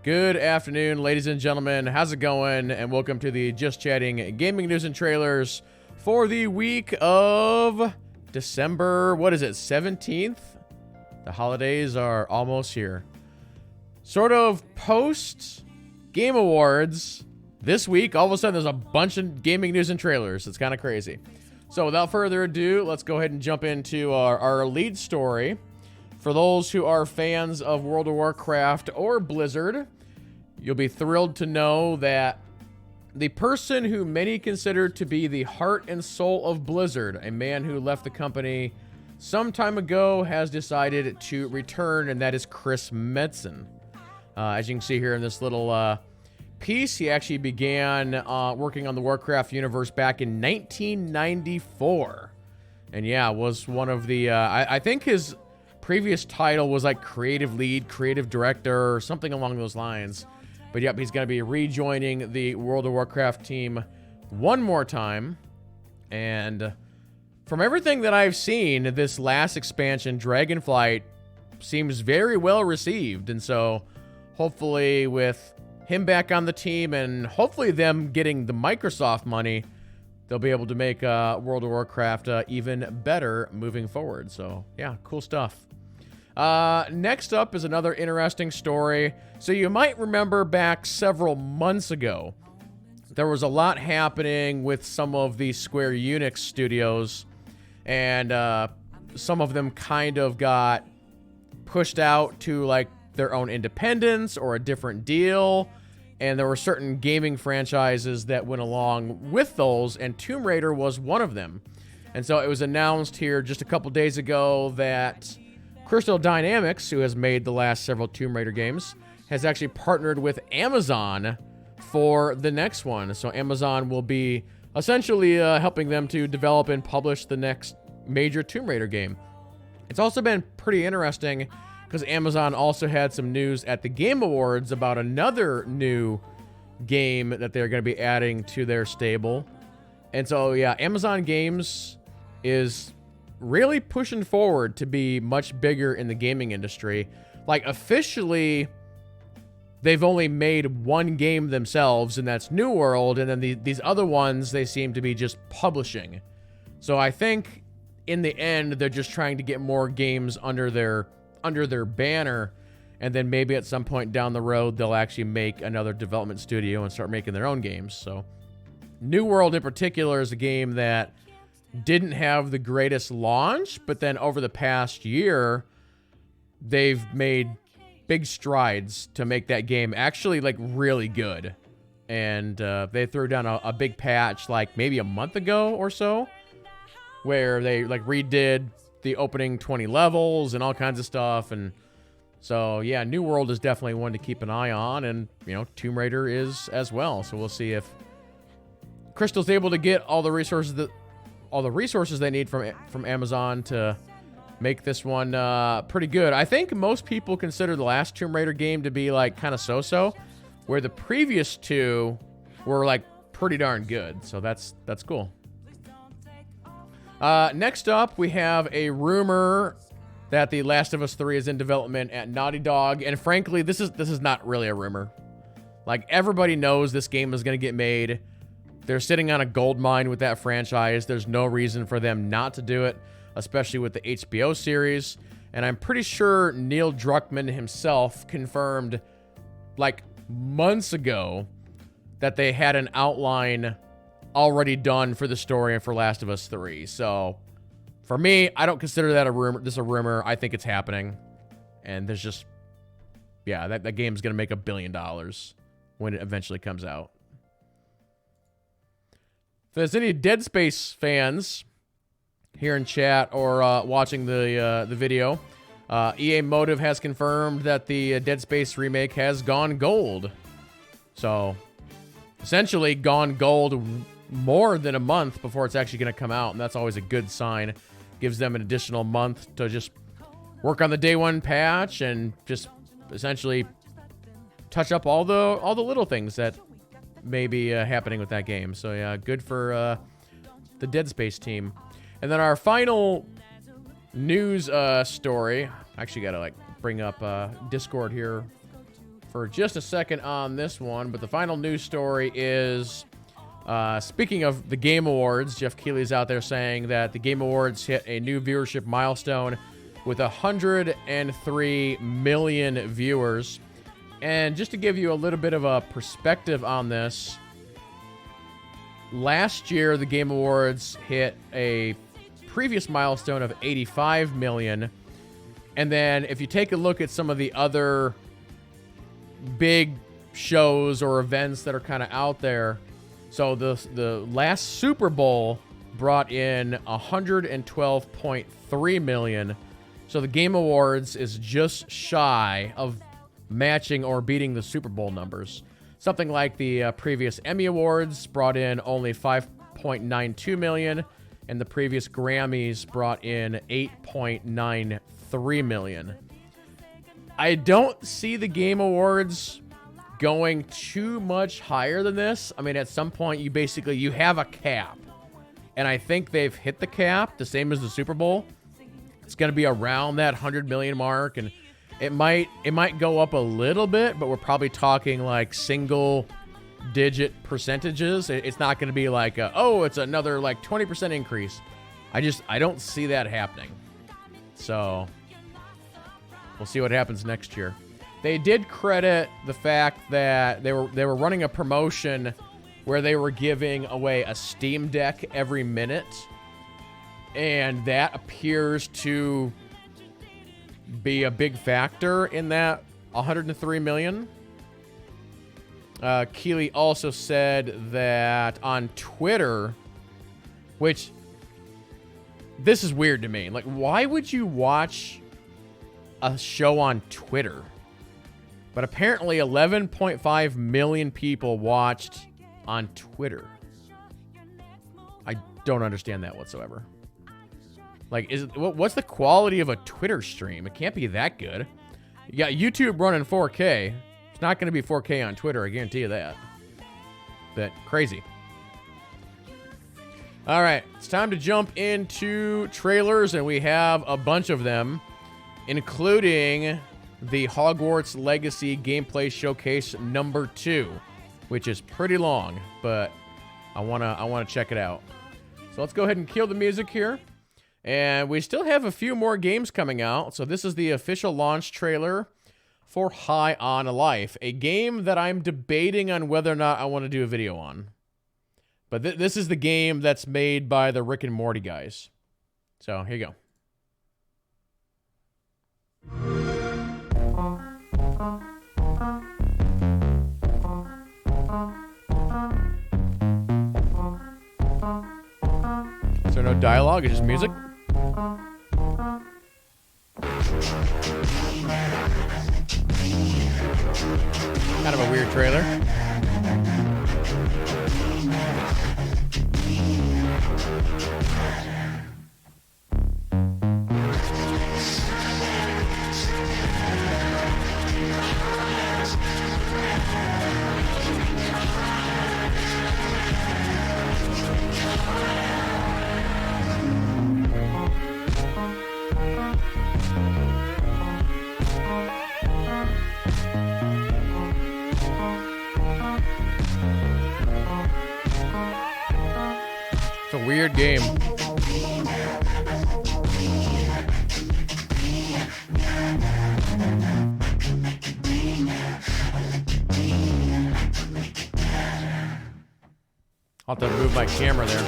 Good afternoon, ladies and gentlemen. How's it going? And welcome to the Just Chatting Gaming News and Trailers for the week of December, 17th? The holidays are almost here. Sort of post Game Awards this week, all of a sudden there's a bunch of gaming news and trailers. It's kind of crazy. So without further ado, let's go ahead and jump into our lead story. For those who are fans of World of Warcraft or Blizzard, you'll be thrilled to know that the person who many consider to be the heart and soul of Blizzard, a man who left the company some time ago, has decided to return, and that is Chris Metzen. As you can see here in this little piece, he actually began working on the Warcraft universe back in 1994. And yeah, was one of the, I think his previous title was like creative lead, creative director, or something along those lines. But yep, he's going to be rejoining the World of Warcraft team one more time. And from everything that I've seen, this last expansion, Dragonflight, seems very well received. And so hopefully with him back on the team and hopefully them getting the Microsoft money, they'll be able to make World of Warcraft even better moving forward. So yeah, cool stuff. Next up is another interesting story. So you might remember back several months ago, there was a lot happening with some of the Square Enix studios, and some of them kind of got pushed out to like their own independence or a different deal. And there were certain gaming franchises that went along with those, and Tomb Raider was one of them. And so it was announced here just a couple days ago that Crystal Dynamics, who has made the last several Tomb Raider games, has actually partnered with Amazon for the next one. So Amazon will be essentially helping them to develop and publish the next major Tomb Raider game. It's also been pretty interesting because Amazon also had some news at the Game Awards about another new game that they're going to be adding to their stable. And so, yeah, Amazon Games is really pushing forward to be much bigger in the gaming industry. Like, officially, they've only made one game themselves, and that's New World, and then these other ones, they seem to be just publishing. So I think, in the end, they're just trying to get more games under their banner, and then maybe at some point down the road they'll actually make another development studio and start making their own games. So New World in particular is a game that didn't have the greatest launch, but then over the past year they've made big strides to make that game actually like really good. And they threw down a big patch like maybe a month ago or so, where they like redid the opening 20 levels and all kinds of stuff. And so, yeah, New World is definitely one to keep an eye on. And, you know, Tomb Raider is as well. So we'll see if Crystal's able to get all the resources they need from Amazon to make this one pretty good. I think most people consider the last Tomb Raider game to be like kind of so-so, where the previous two were like pretty darn good. So that's cool. Next up, we have a rumor that The Last of Us 3 is in development at Naughty Dog, and frankly, this is not really a rumor. Like, everybody knows this game is going to get made. They're sitting on a gold mine with that franchise. There's no reason for them not to do it, especially with the HBO series. And I'm pretty sure Neil Druckmann himself confirmed, like, months ago that they had an outline already done for the story and for Last of Us 3. So for me, I don't consider that a rumor. This is a rumor. I think it's happening. And there's just, yeah, that game's going to make $1 billion when it eventually comes out. If there's any Dead Space fans here in chat or watching the video, EA Motive has confirmed that the Dead Space remake has gone gold. So essentially gone gold more than a month before it's actually going to come out, and that's always a good sign. Gives them an additional month to just work on the day one patch and just essentially touch up all the little things that may be happening with that game. So yeah, good for the Dead Space team. And then our final news story. I actually got to like bring up Discord here for just a second on this one, but the final news story is, speaking of the Game Awards, Jeff Keighley's out there saying that the Game Awards hit a new viewership milestone with 103 million viewers. And just to give you a little bit of a perspective on this, last year the Game Awards hit a previous milestone of 85 million. And then if you take a look at some of the other big shows or events that are kind of out there, so the last Super Bowl brought in 112.3 million. So the Game Awards is just shy of matching or beating the Super Bowl numbers. Something like the previous Emmy Awards brought in only 5.92 million, and the previous Grammys brought in 8.93 million. I don't see the Game Awards going too much higher than this. I mean, at some point, you have a cap, and I think they've hit the cap, the same as the Super Bowl. It's going to be around that 100 million mark, and it might go up a little bit, but we're probably talking like single-digit percentages. It's not going to be like, it's another like 20% increase. I don't see that happening. So we'll see what happens next year. They did credit the fact that they were running a promotion where they were giving away a Steam Deck every minute, and that appears to be a big factor in that 103 million. Keighley also said that on Twitter, which this is weird to me. Like, why would you watch a show on Twitter? But apparently 11.5 million people watched on Twitter. I don't understand that whatsoever. Like, what's the quality of a Twitter stream? It can't be that good. You got YouTube running 4K. It's not going to be 4K on Twitter, I guarantee you that. But crazy. All right, it's time to jump into trailers, and we have a bunch of them, including the Hogwarts Legacy gameplay showcase number 2, which is pretty long, but I wanna check it out. So let's go ahead and kill the music here. And we still have a few more games coming out. So this is the official launch trailer for High on Life, a game that I'm debating on whether or not I want to do a video on. But this is the game that's made by the Rick and Morty guys. So here you go. Is there no dialogue? It's just music? Kind of a weird trailer. It's a weird game. I'll have to move my camera there.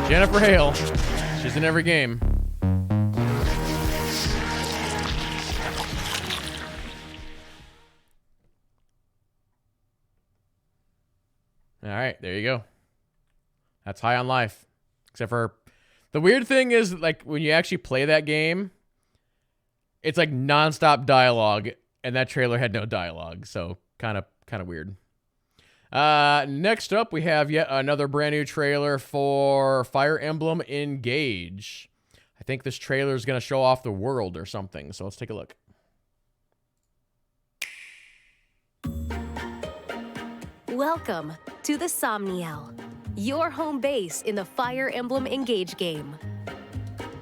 Jennifer Hale. She's in every game. All right, there you go. That's High on Life. Except for the weird thing is, like, when you actually play that game, it's like nonstop dialogue, and that trailer had no dialogue, so kind of weird. Next up, we have yet another brand new trailer for Fire Emblem Engage. I think this trailer is going to show off the world or something, so let's take a look. Welcome to the Somniel. your home base in the Fire Emblem Engage game.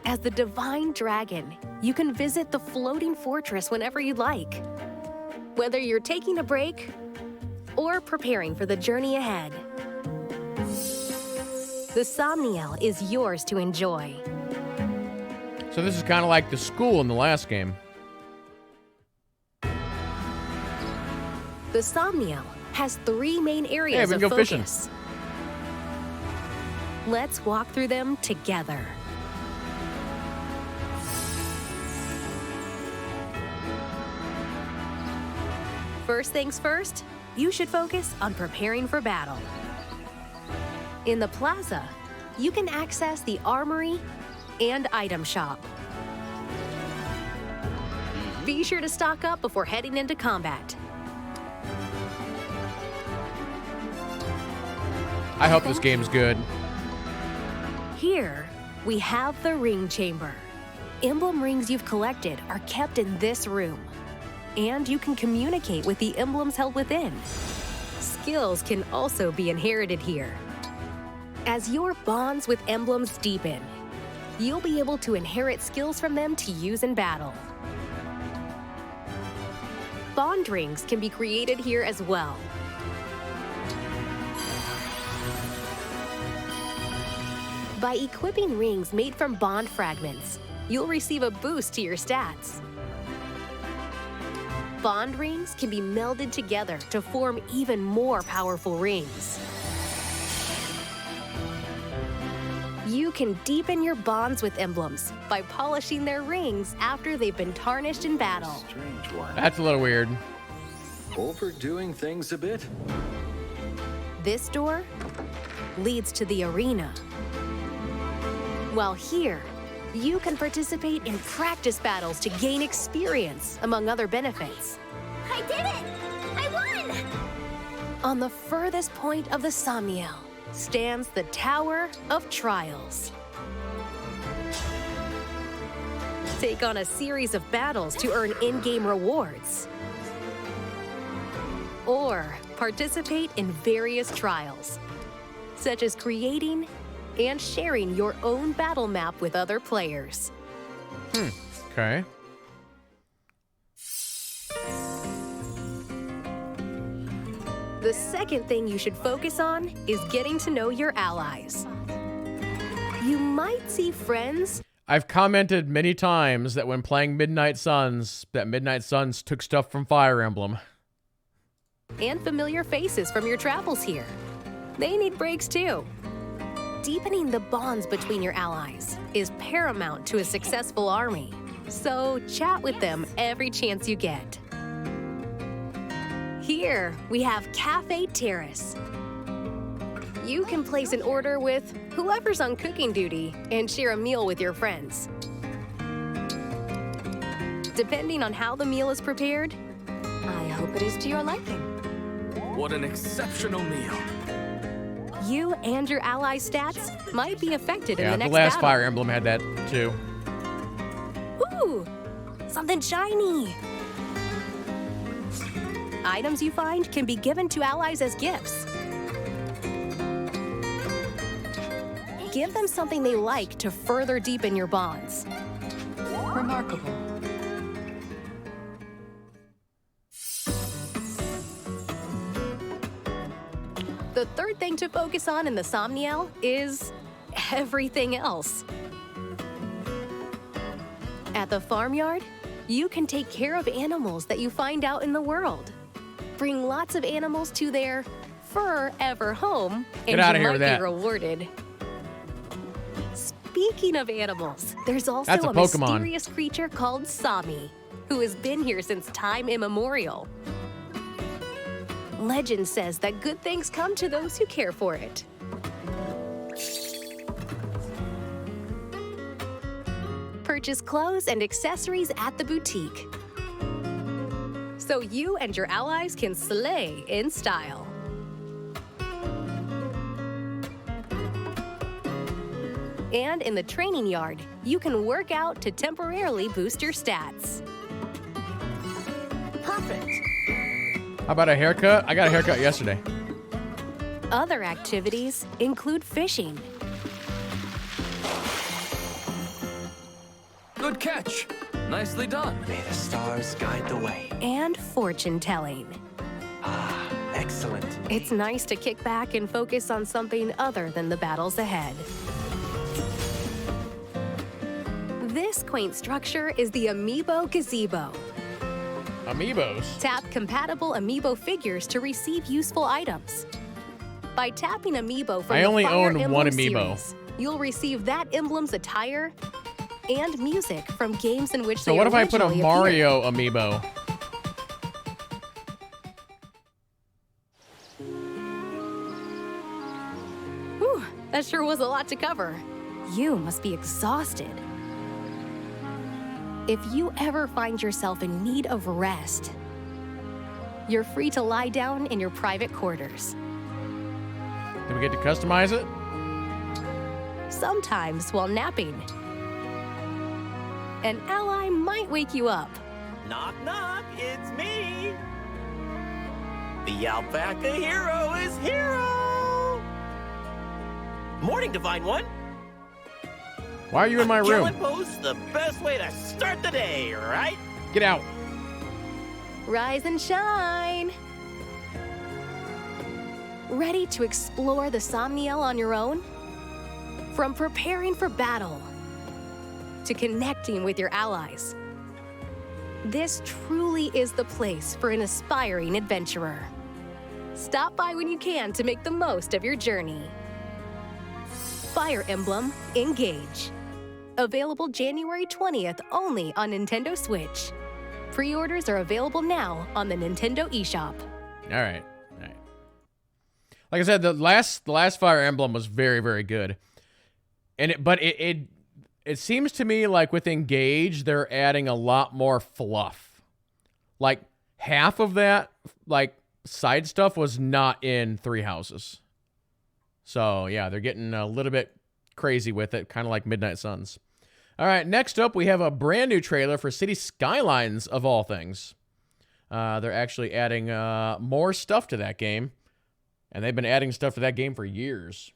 As the Divine Dragon, you can visit the floating fortress whenever you'd like. Whether you're taking a break or preparing for the journey ahead, the Somniel is yours to enjoy. So this is kind of like the school in the last game. The Somniel has 3 main areas we of can go focus. fishing. Let's walk through them together. First things first, you should focus on preparing for battle. In the plaza, you can access the armory and item shop. Be sure to stock up before heading into combat. I hope this game's good. Here, we have the ring chamber. Emblem rings you've collected are kept in this room, and you can communicate with the emblems held within. Skills can also be inherited here. As your bonds with emblems deepen, you'll be able to inherit skills from them to use in battle. Bond rings can be created here as well. By equipping rings made from bond fragments, you'll receive a boost to your stats. Bond rings can be melded together to form even more powerful rings. You can deepen your bonds with emblems by polishing their rings after they've been tarnished in battle. Strange one. That's a little weird. Overdoing things a bit? This door leads to the arena. While here, you can participate in practice battles to gain experience, among other benefits. I did it! I won! On the furthest point of the Somniel stands the Tower of Trials. Take on a series of battles to earn in-game rewards. Or participate in various trials, such as creating and sharing your own battle map with other players. Okay. The second thing you should focus on is getting to know your allies. You might see friends. I've commented many times that when playing Midnight Suns, that Midnight Suns took stuff from Fire Emblem. And familiar faces from your travels here. They need breaks too. Deepening the bonds between your allies is paramount to a successful army, so chat with them every chance you get. Here, we have Cafe Terrace. You can place an order with whoever's on cooking duty and share a meal with your friends. Depending on how the meal is prepared, I hope it is to your liking. What an exceptional meal. You and your allies' stats might be affected in Yeah, the the next last battle. Fire Emblem had that too. Ooh, something shiny. Items you find can be given to allies as gifts. Give them something they like to further deepen your bonds. Remarkable. The third thing to focus on in the Somniel is everything else. At the farmyard, you can take care of animals that you find out in the world. Bring lots of animals to their forever home, and Get outta you here might with be that. rewarded. Speaking of animals, there's also That's a a Pokemon. mysterious creature called Sami, who has been here since time immemorial. Legend says that good things come to those who care for it. Purchase clothes and accessories at the boutique, so you and your allies can slay in style. And in the training yard, you can work out to temporarily boost your stats. Perfect. How about a haircut? I got a haircut yesterday. Other activities include fishing, Good catch. Nicely done. May the stars guide the way. and fortune telling. Ah, excellent. It's nice to kick back and focus on something other than the battles ahead. This quaint structure is the Amiibo Gazebo. Amiibos. Tap compatible Amiibo figures to receive useful items. By tapping Amiibo from I the only Fire own Emblem one Amiibo. series, you'll receive that emblem's attire and music from games in which So they what if I put a originally Mario amiibo? appeared. Whew, that sure was a lot to cover. You must be exhausted. If you ever find yourself in need of rest, you're free to lie down in your private quarters. Do we get to customize it? Sometimes while napping. An ally might wake you up. Knock, knock, it's me. The Alpaca Hero is Hero. Morning, Divine One. Why are you in my Killing room? post's the best way to start the day, right? Get out. Rise and shine. Ready to explore the Somniel on your own? From preparing for battle to connecting with your allies, this truly is the place for an aspiring adventurer. Stop by when you can to make the most of your journey. Fire Emblem Engage. Available January 20th only on Nintendo Switch. Pre-orders are available now on the Nintendo eShop. All right. All right. Like I said, the last Fire Emblem was very, very good. And it seems to me like with Engage, they're adding a lot more fluff. Like half of that, like side stuff was not in Three Houses. So yeah, they're getting a little bit crazy with it, kind of like Midnight Suns. All right, next up, we have a brand new trailer for City Skylines, of all things. They're actually adding more stuff to that game, and they've been adding stuff to that game for years.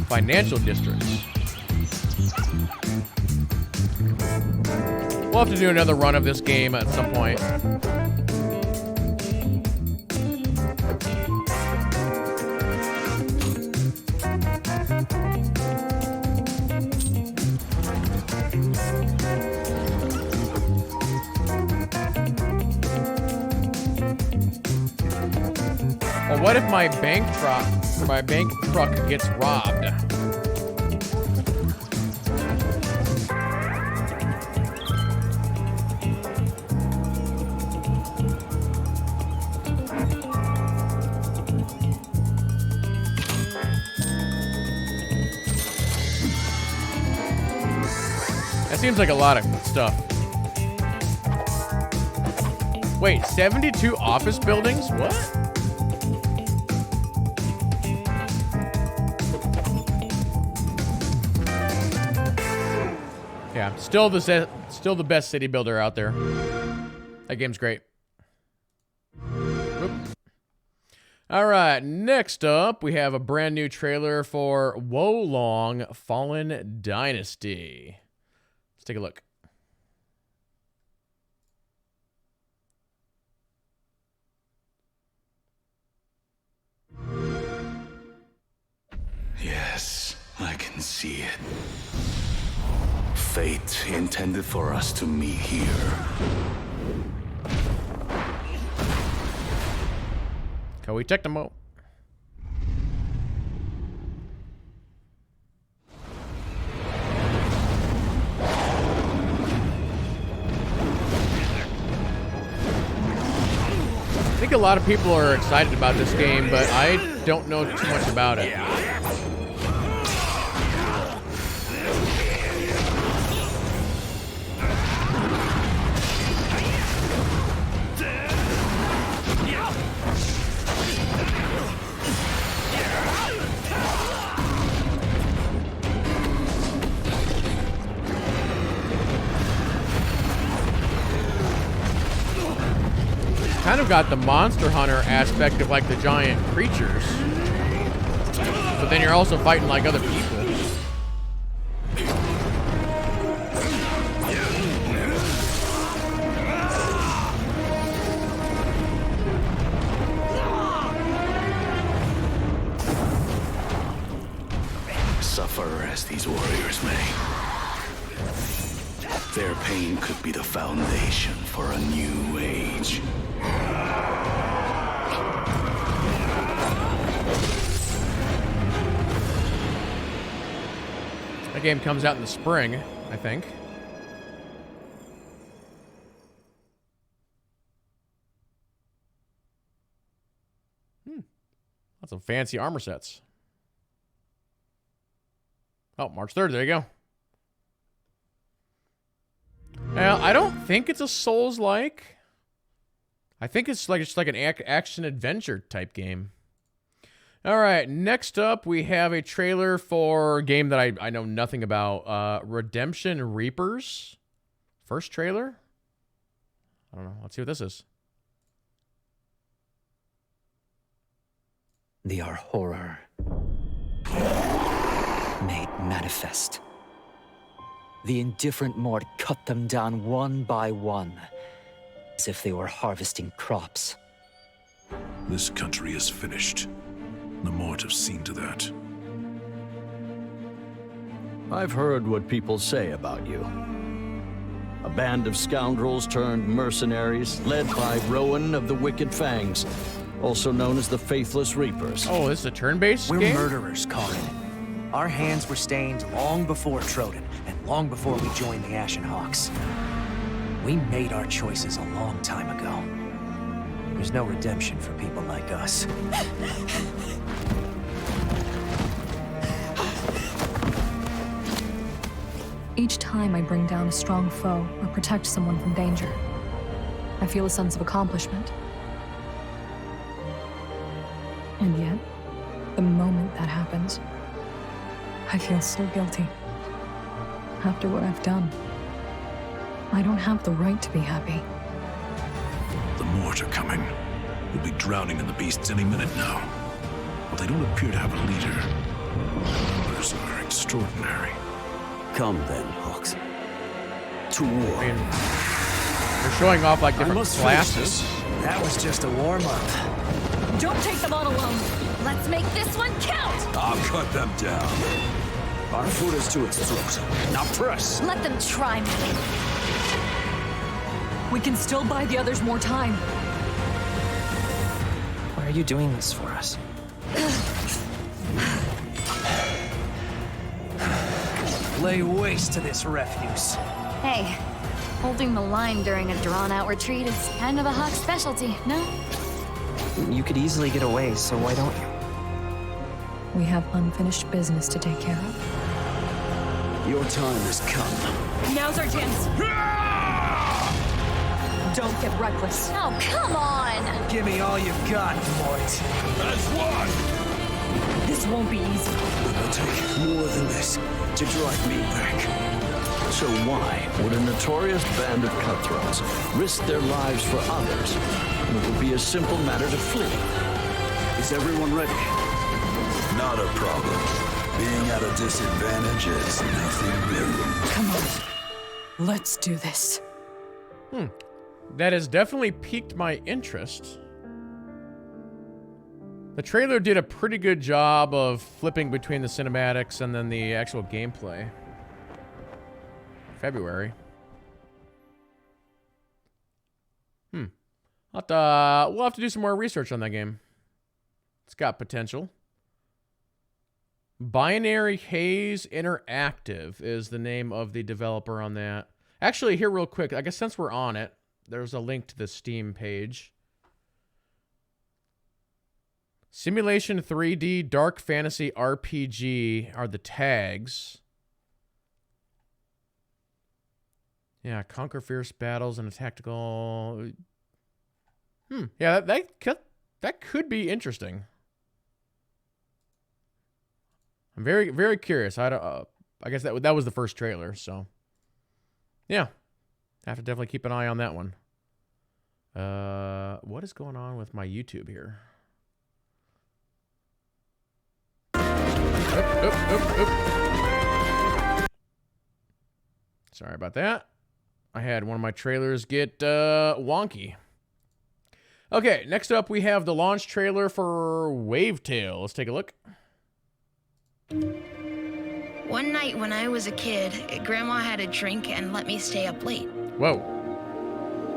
Financial districts. We'll have to do another run of this game at some point. Well, what if my bank truck gets robbed? That seems like a lot of stuff. Wait, 72 office buildings? What? Yeah, still the best city builder out there. That game's great. Whoop. All right, next up, we have a brand new trailer for Wolong Fallen Dynasty. Let's take a look. Yes, I can see it. Fate intended for us to meet here. Koei Tecmo. I think a lot of people are excited about this game, but I don't know too much about it. kind of got the Monster Hunter aspect of like the giant creatures. But then you're also fighting like other people. Suffer as these warriors may, their pain could be the foundation for a new age. That game comes out in the spring, I think. Lots of fancy armor sets. Oh, March 3rd, there you go. Now, I don't think it's a Souls-like. I think it's like an action-adventure type game. All right, next up, we have a trailer for a game that I know nothing about. Redemption Reapers. First trailer? I don't know. Let's see what this is. They are horror made manifest. The indifferent Mord cut them down one by one, as if they were harvesting crops. This country is finished. The Mort have seen to that. I've heard what people say about you. A band of scoundrels turned mercenaries, led by Rowan of the Wicked Fangs, also known as the Faithless Reapers. Oh, this is a turn-based We're game? murderers, Karin. Our hands were stained long before Troden, and long before we joined the Ashen Hawks. We made our choices a long time ago. There's no redemption for people like us. Each time I bring down a strong foe or protect someone from danger, I feel a sense of accomplishment. And yet, the moment that happens, I feel so guilty. After what I've done, I don't have the right to be happy. The Mort are coming. We'll be drowning in the beasts any minute now. But they don't appear to have a leader. The numbers are extraordinary. Come then, Hawks. To war. I mean, they're showing off like different classes. That was just a warm-up. Don't take them on alone. Let's make this one count! I'll cut them down. Our foot is to its throat. Now press. Let them try me. We can still buy the others more time. Why are you doing this for us? Lay waste to this refuse. Hey, holding the line during a drawn-out retreat is kind of a Hawk specialty, no? You could easily get away, so why don't you? We have unfinished business to take care of. Your time has come. Now's our chance. Don't get reckless. Oh, come on! Give me all you've got, Mort. As one! This won't be easy. It will take more than this to drive me back. So why would a notorious band of cutthroats risk their lives for others when it would be a simple matter to flee? Is everyone ready? Not a problem. Being at a disadvantage is nothing new. Come on. Let's do this. That has definitely piqued my interest. The trailer did a pretty good job of flipping between the cinematics and then the actual gameplay. February. We'll have to do some more research on that game. It's got potential. Binary Haze Interactive is the name of the developer on that. Actually, here real quick, I guess since we're on it, there's a link to the Steam page. Simulation 3D Dark Fantasy RPG are the tags. Yeah, conquer fierce battles and a tactical... Yeah, that could be interesting. I'm very, very curious. I guess that was the first trailer, so... Yeah. Have to definitely keep an eye on that one. What is going on with my YouTube here? Oop. Sorry about that. I had one of my trailers get wonky. Okay, next up we have the launch trailer for Wavetail. Let's take a look. One night when I was a kid, Grandma had a drink and let me stay up late. Whoa.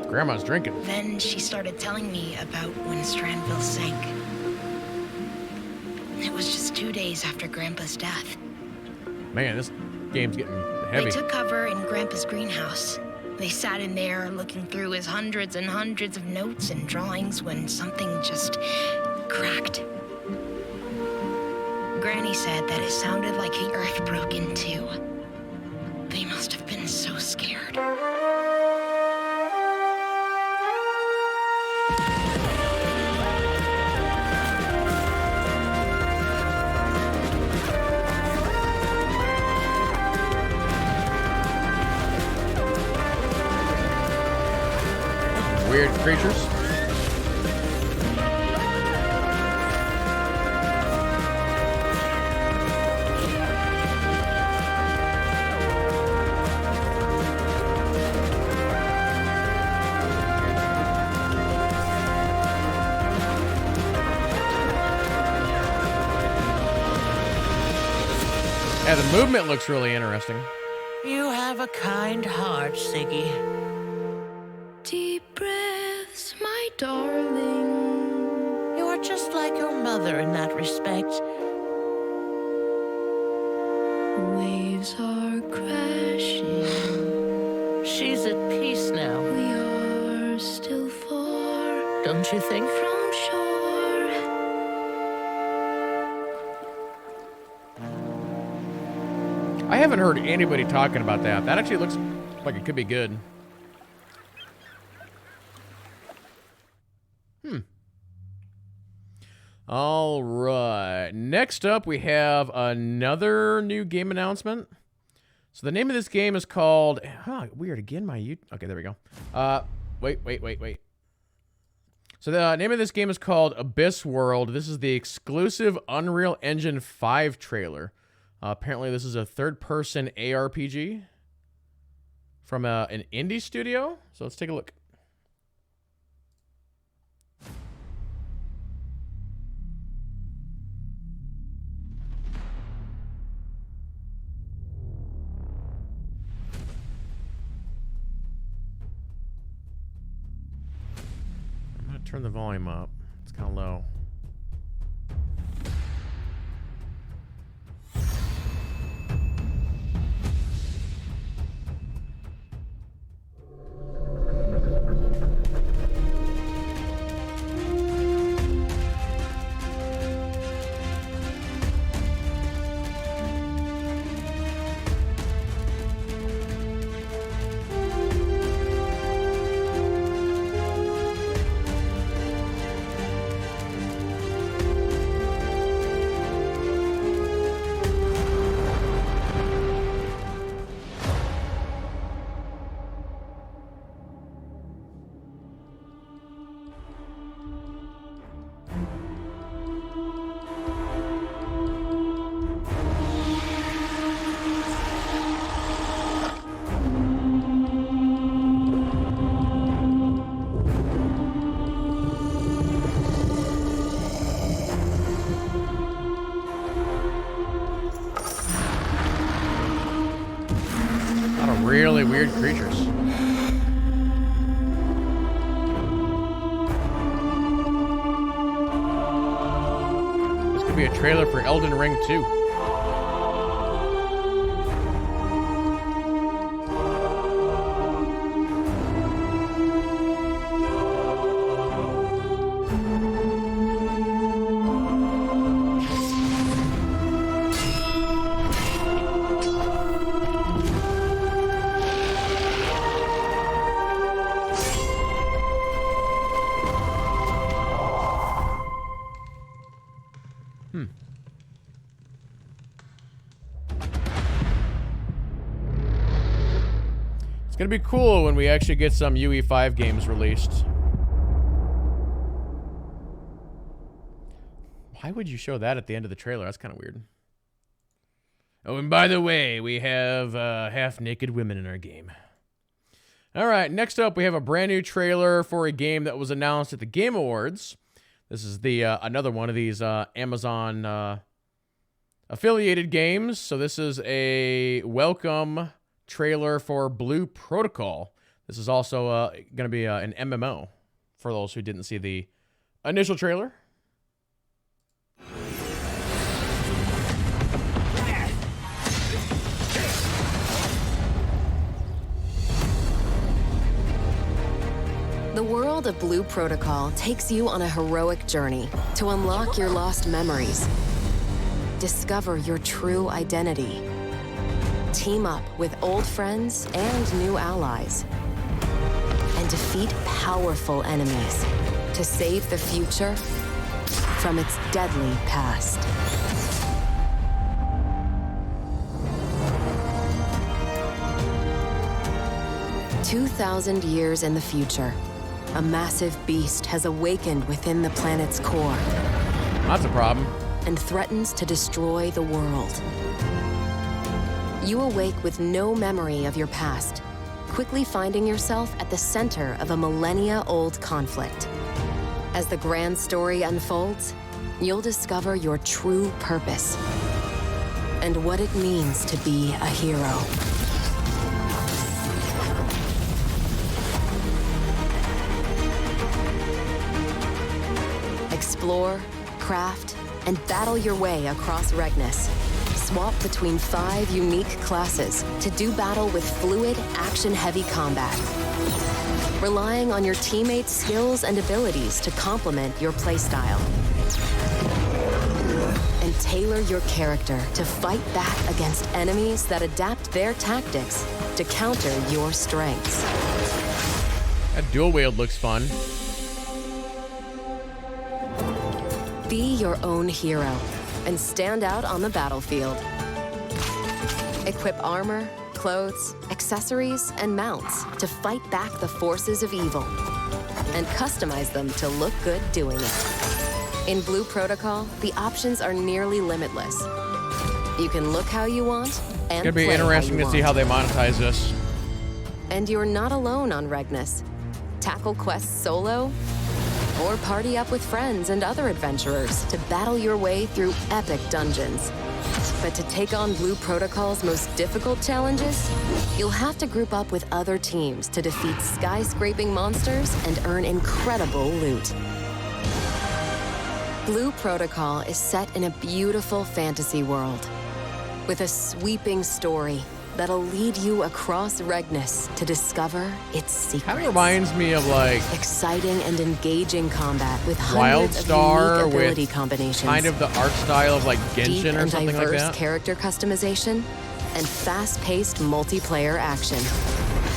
Grandma's drinking. Then she started telling me about when Strandville sank. It was just 2 days after Grandpa's death. Man, this game's getting heavy. We took cover in Grandpa's greenhouse. They sat in there looking through his hundreds and hundreds of notes and drawings when something just cracked. Granny said that it sounded like the earth broke in two. They must have been so scared. Weird creatures. Yeah, the movement looks really interesting. You have a kind heart, Siggy. Deep breaths, my darling. You are just like your mother in that respect. Waves are crashing. She's at peace now. We are still far. Don't you think? From shore. I haven't heard anybody talking about that. That actually looks like it could be good. All right. Next up, we have another new game announcement. So the name of this game is called... weird. Again, my... Okay, there we go. Wait. So the name of this game is called Abyss World. This is the exclusive Unreal Engine 5 trailer. Apparently, this is a third-person ARPG from an indie studio. So let's take a look. I'm going to turn the volume up. It's kind of low. Really weird creatures. This could be a trailer for Elden Ring 2. It's gonna be cool when we actually get some UE5 games released. Why would you show that at the end of the trailer? That's kind of weird. Oh, and by the way, we have half-naked women in our game. All right, next up, we have a brand new trailer for a game that was announced at the Game Awards. This is the another one of these Amazon affiliated games. So this is a welcome trailer for Blue Protocol. This is also going to be an MMO for those who didn't see the initial trailer. The world of Blue Protocol takes you on a heroic journey to unlock your lost memories, discover your true identity, team up with old friends and new allies, and defeat powerful enemies to save the future from its deadly past. "2,000 years in the future, a massive beast has awakened within the planet's core. That's a problem. And threatens to destroy the world. You awake with no memory of your past, quickly finding yourself at the center of a millennia-old conflict. As the grand story unfolds, you'll discover your true purpose and what it means to be a hero. Explore, craft, and battle your way across Regnus. Swap between 5 unique classes to do battle with fluid, action-heavy combat, relying on your teammates' skills and abilities to complement your playstyle. And tailor your character to fight back against enemies that adapt their tactics to counter your strengths. That dual wield looks fun. Be your own hero and stand out on the battlefield. Equip armor, clothes, accessories, and mounts to fight back the forces of evil, and customize them to look good doing it. In Blue Protocol, the options are nearly limitless. You can look how you want and It's gonna be interesting to see how they monetize this. And you're not alone on Regnus. Tackle quests solo, or party up with friends and other adventurers to battle your way through epic dungeons. But to take on Blue Protocol's most difficult challenges, you'll have to group up with other teams to defeat skyscraping monsters and earn incredible loot. Blue Protocol is set in a beautiful fantasy world with a sweeping story that'll lead you across Regnus to discover its secrets. Kind of reminds me of like exciting and engaging combat with hundreds of unique ability combinations, kind of the art style of like deep Genshin or and something like diverse that. character customization, and fast-paced multiplayer action.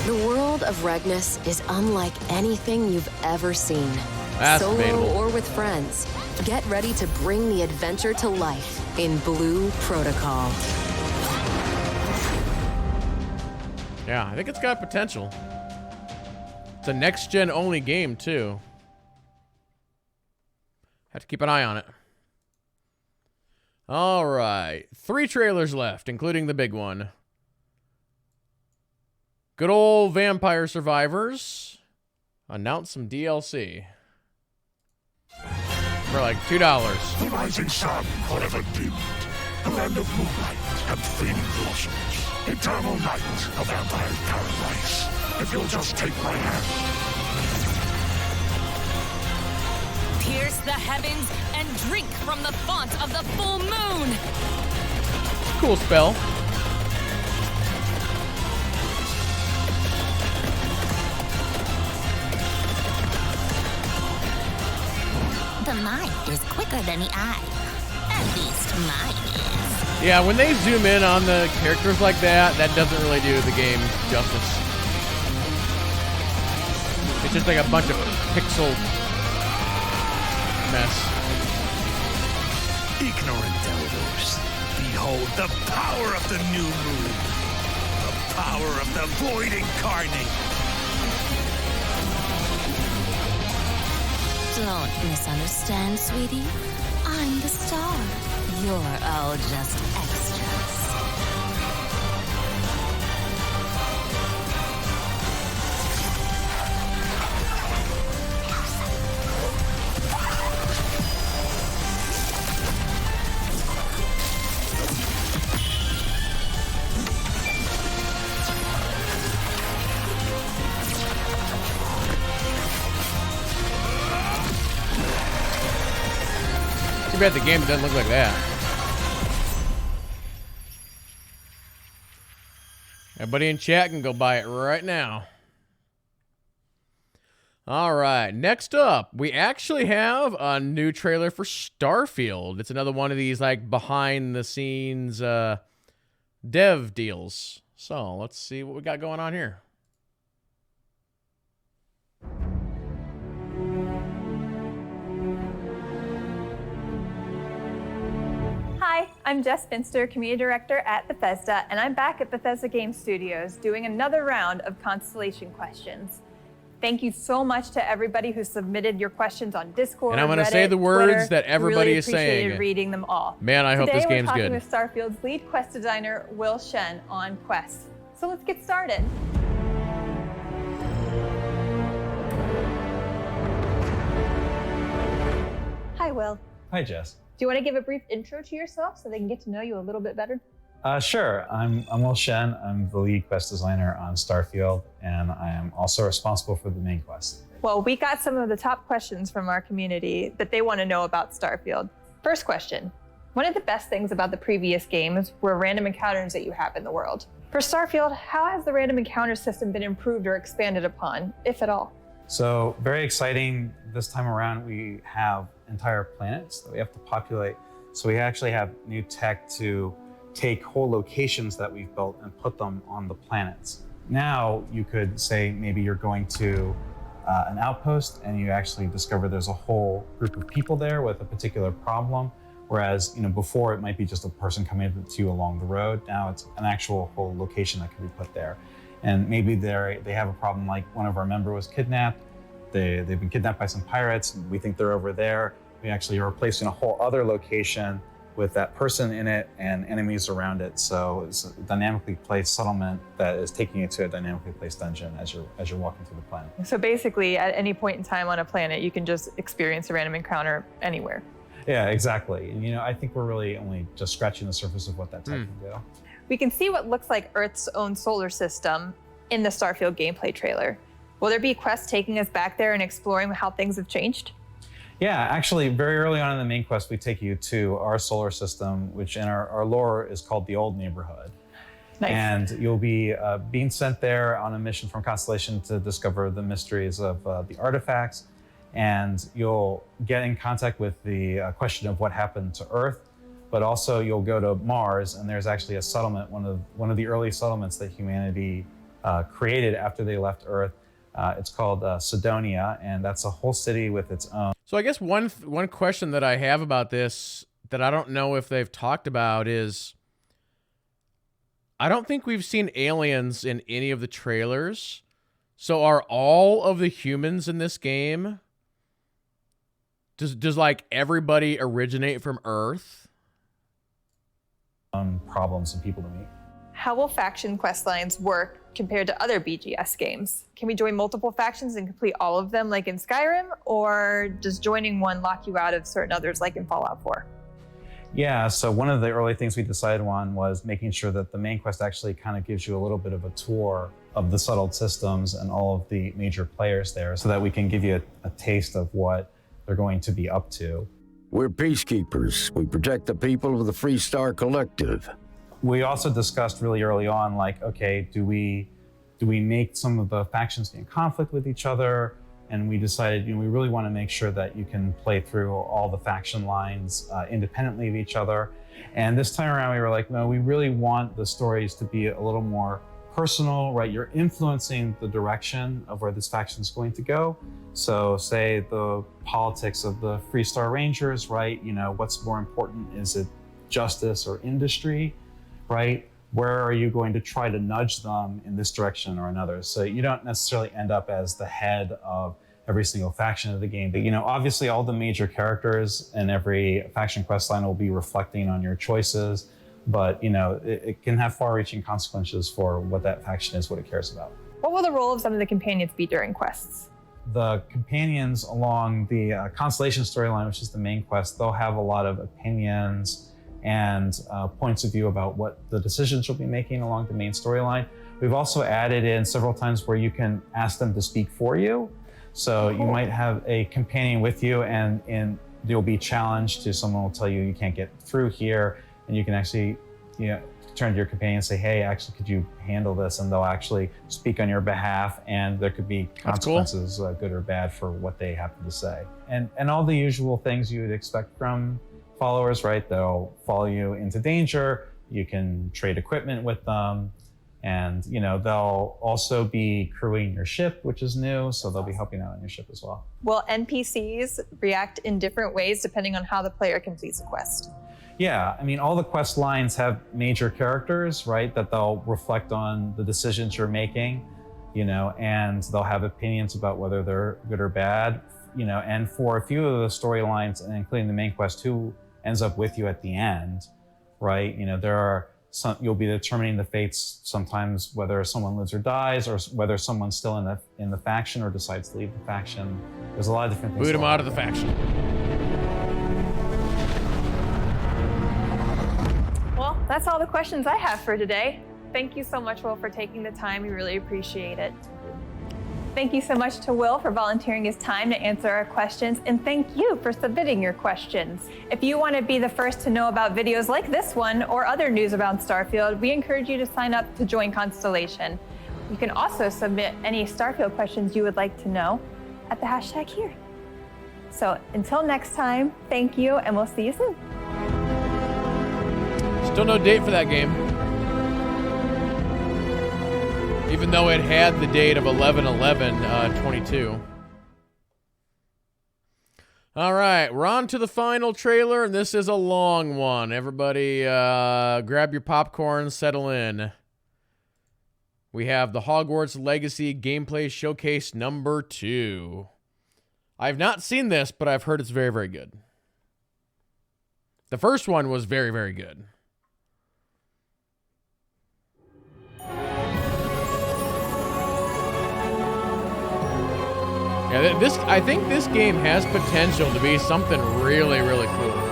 The world of Regnus is unlike anything you've ever seen. That's Solo debatable. or with friends, get ready to bring the adventure to life in Blue Protocol. Yeah, I think it's got potential. It's a next-gen only game, too. Have to keep an eye on it. All right. 3 trailers left, including the big one. Good old Vampire Survivors announced some DLC. For like $2. The rising sun forever dimmed. A land of moonlight and fading blossoms. Eternal night, a vampire paradise. If you'll just take my hand. Pierce the heavens and drink from the font of the full moon. Cool spell. The mind is quicker than the eye. At least mine is. Yeah, when they zoom in on the characters like that, that doesn't really do the game justice. It's just like a bunch of pixel mess. Ignorant elders, behold the power of the new moon. The power of the void incarnate. Don't misunderstand, sweetie. I I'm the star. You're all just extras. Too bad the game doesn't look like that. Everybody in chat can go buy it right now. All right, next up, we actually have a new trailer for Starfield. It's another one of these like behind the scenes dev deals. So let's see what we got going on here. Hi, I'm Jess Finster, Community Director at Bethesda, and I'm back at Bethesda Game Studios doing another round of Constellation questions. Thank you so much to everybody who submitted your questions on Discord, And I'm going to Reddit, say the words Twitter. that everybody Really is saying. appreciated reading them all. Man, I hope this game's Today good. we're talking with Starfield's lead quest designer, Will Shen, on quests. So let's get started. Hi, Will. Hi, Jess. Do you want to give a brief intro to yourself so they can get to know you a little bit better? Sure. I'm Will Shen. I'm the lead quest designer on Starfield, and I am also responsible for the main quest. Well, we got some of the top questions from our community that they want to know about Starfield. First question. One of the best things about the previous games were random encounters that you have in the world. For Starfield, how has the random encounter system been improved or expanded upon, if at all? So very exciting. This time around, we have entire planets that we have to populate. So we actually have new tech to take whole locations that we've built and put them on the planets. Now you could say maybe you're going to an outpost and you actually discover there's a whole group of people there with a particular problem. Whereas, before it might be just a person coming to you along the road. Now it's an actual whole location that can be put there. And maybe they have a problem like one of our members was kidnapped. They've been kidnapped by some pirates. We think they're over there. We actually are replacing a whole other location with that person in it and enemies around it. So it's a dynamically placed settlement that is taking you to a dynamically placed dungeon as you're walking through the planet. So basically, at any point in time on a planet, you can just experience a random encounter anywhere. Yeah, exactly. And I think we're really only just scratching the surface of what that tech can do. We can see what looks like Earth's own solar system in the Starfield gameplay trailer. Will there be quests taking us back there and exploring how things have changed? Yeah, actually, very early on in the main quest, we take you to our solar system, which in our lore is called the Old Neighborhood. Nice. And you'll be being sent there on a mission from Constellation to discover the mysteries of the artifacts. And you'll get in contact with the question of what happened to Earth, but also you'll go to Mars, and there's actually a settlement, one of the early settlements that humanity created after they left Earth. It's called Sidonia, and that's a whole city with its own. So I guess one question that I have about this that I don't know if they've talked about is, I don't think we've seen aliens in any of the trailers. So are all of the humans in this game, does like everybody originate from Earth? Problems and people to meet. How will faction quest lines work compared to other BGS games? Can we join multiple factions and complete all of them like in Skyrim? Or does joining one lock you out of certain others like in Fallout 4? Yeah, so one of the early things we decided on was making sure that the main quest actually kind of gives you a little bit of a tour of the settled systems and all of the major players there so that we can give you a taste of what they're going to be up to. We're peacekeepers. We protect the people of the Free Star Collective. We also discussed really early on, like, okay, do we make some of the factions be in conflict with each other? And we decided, we really want to make sure that you can play through all the faction lines independently of each other. And this time around, we were like, no, we really want the stories to be a little more personal, right? You're influencing the direction of where this faction is going to go. So say the politics of the Free Star Rangers, right? What's more important? Is it justice or industry, right? Where are you going to try to nudge them in this direction or another? So you don't necessarily end up as the head of every single faction of the game. But, you know, obviously all the major characters in every faction quest line will be reflecting on your choices, but, you know, it can have far-reaching consequences for what that faction is, what it cares about. What will the role of some of the companions be during quests? The companions along the Constellation storyline, which is the main quest, they'll have a lot of opinions and points of view about what the decisions you'll be making along the main storyline. We've also added in several times where you can ask them to speak for you. So you might have a companion with you and you'll be challenged to, someone will tell you you can't get through here, and you can actually, you know, turn to your companion and say, hey, actually, could you handle this? And they'll actually speak on your behalf, and there could be consequences, good or bad, for what they happen to say. And all the usual things you would expect from followers, right? They'll follow you into danger, you can trade equipment with them, and, you know, they'll also be crewing your ship, which is new, so they'll be helping out on your ship as well. Will NPCs react in different ways depending on how the player completes a quest? Yeah, I mean, all the quest lines have major characters, right, that they'll reflect on the decisions you're making, you know, and they'll have opinions about whether they're good or bad, you know, and for a few of the storylines, and including the main quest, who ends up with you at the end, right? You know, there are some, you'll be determining the fates sometimes, whether someone lives or dies, or whether someone's still in the faction or decides to leave the faction. There's a lot of different things. Boot him out of the faction. Well, that's all the questions I have for today. Thank you so much, Will, for taking the time. We really appreciate it. Thank you so much to Will for volunteering his time to answer our questions, and thank you for submitting your questions. If you want to be the first to know about videos like this one or other news about Starfield, we encourage you to sign up to join Constellation. You can also submit any Starfield questions you would like to know at the hashtag here. So until next time, thank you, and we'll see you soon. Still no date for that game. Even though it had the date of 11/11/22. All right, we're on to the final trailer, and this is a long one. Everybody grab your popcorn, settle in. We have the Hogwarts Legacy Gameplay Showcase number 2. I've not seen this, but I've heard it's very, very good. The first one was very, very good. Yeah, I think this game has potential to be something really, really cool.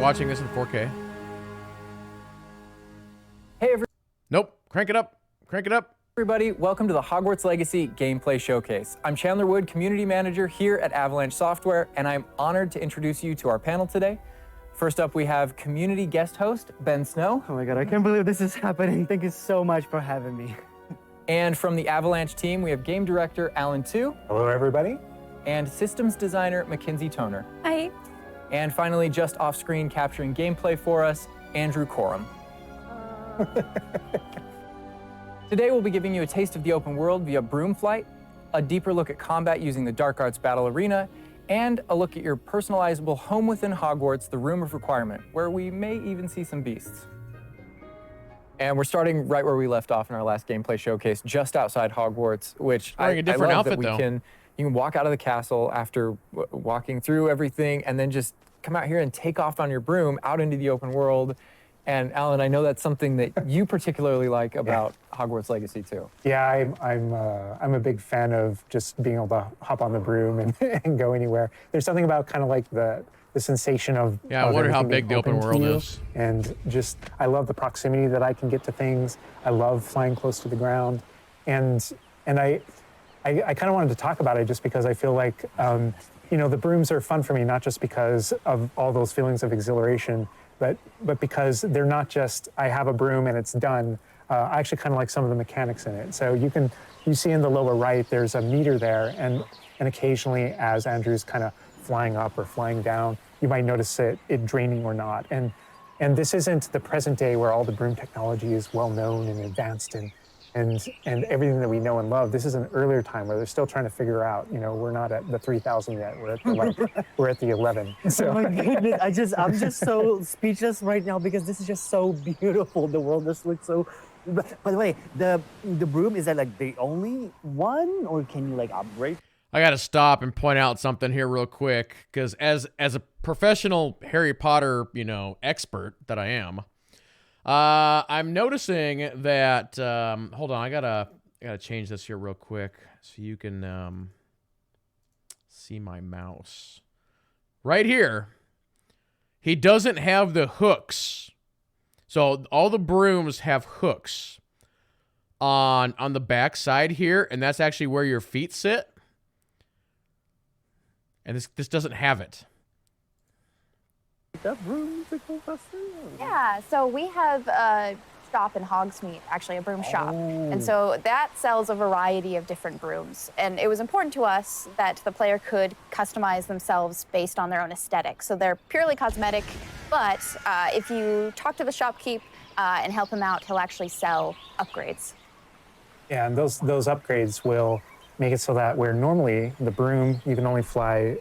Watching this in 4K. Hey, everybody. Nope. Crank it up. Crank it up. Everybody, welcome to the Hogwarts Legacy Gameplay Showcase. I'm Chandler Wood, Community Manager here at Avalanche Software, and I'm honored to introduce you to our panel today. First up, we have community guest host, Ben Snow. Oh my God, I can't believe this is happening. Thank you so much for having me. And from the Avalanche team, we have Game Director Alan Tu. Hello, everybody. And Systems Designer Mackenzie Toner. Hi. And finally, just off-screen capturing gameplay for us, Andrew Corum. Today, we'll be giving you a taste of the open world via Broom Flight, a deeper look at combat using the Dark Arts Battle Arena, and a look at your personalizable home within Hogwarts, the Room of Requirement, where we may even see some beasts. And we're starting right where we left off in our last gameplay showcase, just outside Hogwarts, which Wearing a different outfit, though. You can walk out of the castle after walking through everything and then just come out here and take off on your broom out into the open world. And Alan, I know that's something that you particularly like about Hogwarts Legacy too. Yeah, I'm a big fan of just being able to hop on the broom and go anywhere. There's something about kind of like the sensation of I wonder how big the open world is. And just, I love the proximity that I can get to things. I love flying close to the ground. And I kind of wanted to talk about it just because I feel like, you know, the brooms are fun for me, not just because of all those feelings of exhilaration, but because they're not just, I have a broom and it's done. I actually kind of like some of the mechanics in it. So you see in the lower right, there's a meter there, and occasionally as Andrew's kind of flying up or flying down, you might notice it draining or not. And this isn't the present day where all the broom technology is well known and advanced and everything that we know and love. This is an earlier time where they're still trying to figure out, we're not at the 3,000 yet, we're at the 11. So. Oh my goodness, I'm just so speechless right now because this is just so beautiful. The world just looks so. By the way, the broom, is that like the only one, or can you like upgrade? I got to stop and point out something here real quick, because as a professional Harry Potter, expert that I am, I'm noticing that. Hold on, I gotta change this here real quick so you can see my mouse. Right here, he doesn't have the hooks. So all the brooms have hooks on the back side here, and that's actually where your feet sit. And this doesn't have it. That broom to go faster? Yeah, so we have a shop in Hogsmeade, actually a broom shop. And so that sells a variety of different brooms. And it was important to us that the player could customize themselves based on their own aesthetic. So they're purely cosmetic, but if you talk to the shopkeep and help him out, he'll actually sell upgrades. Yeah, and those upgrades will make it so that where normally the broom, you can only fly,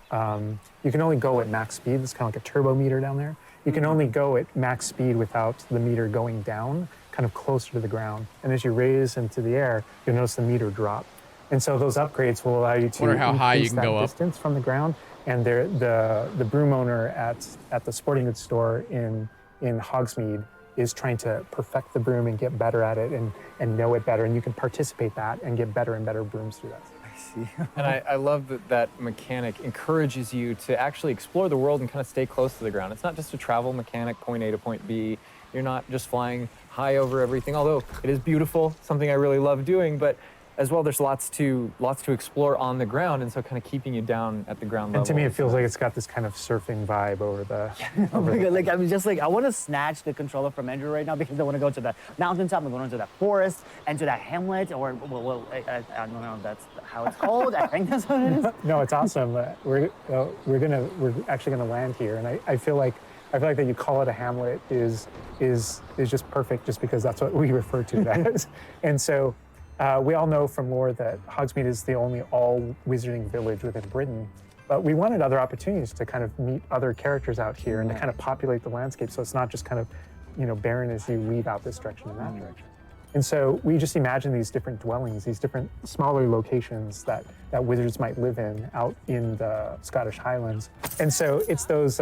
you can only go at max speed. It's kind of like a turbo meter down there. You can only go at max speed without the meter going down, kind of closer to the ground. And as you raise into the air, you'll notice the meter drop. And so those upgrades will allow you to wonder how high you can go up. distance from the ground. And the broom owner at the sporting goods store in Hogsmeade is trying to perfect the broom and get better at it and know it better. And you can participate that and get better and better brooms through that. I see. And I love that mechanic encourages you to actually explore the world and kind of stay close to the ground. It's not just a travel mechanic, point A to point B. You're not just flying high over everything, although it is beautiful, something I really love doing, but as well, there's lots to explore on the ground, and so kind of keeping you down at the ground level. And to me, it feels like it's got this kind of surfing vibe over the. Oh my God, like I'm just like, I want to snatch the controller from Andrew right now because I want to go to the mountaintop, I'm going to the forest, and to that hamlet, or I don't know if that's how it's called. I think that's what it is. No, it's awesome. We're actually gonna land here, and I feel like that you call it a hamlet is just perfect, just because that's what we refer to it as, and so. We all know from lore that Hogsmeade is the only all-wizarding village within Britain, but we wanted other opportunities to kind of meet other characters out here and to kind of populate the landscape, so it's not just kind of, barren as you leave out this direction and that direction. And so we just imagine these different dwellings, these different smaller locations that wizards might live in out in the Scottish Highlands. And so it's those.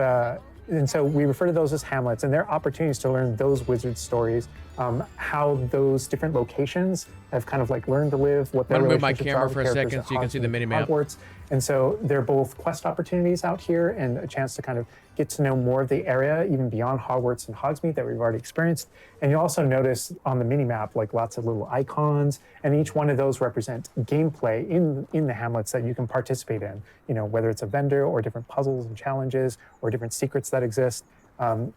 And so we refer to those as hamlets, and they're opportunities to learn those wizard stories, how those different locations have kind of like learned to live, what their relationships are. I'm gonna move my camera for a second so you can see the mini map. Hogwarts. And so they're both quest opportunities out here and a chance to kind of get to know more of the area, even beyond Hogwarts and Hogsmeade that we've already experienced. And you also notice on the mini map like lots of little icons, and each one of those represent gameplay in the hamlets that you can participate in. Whether it's a vendor or different puzzles and challenges or different secrets that exist.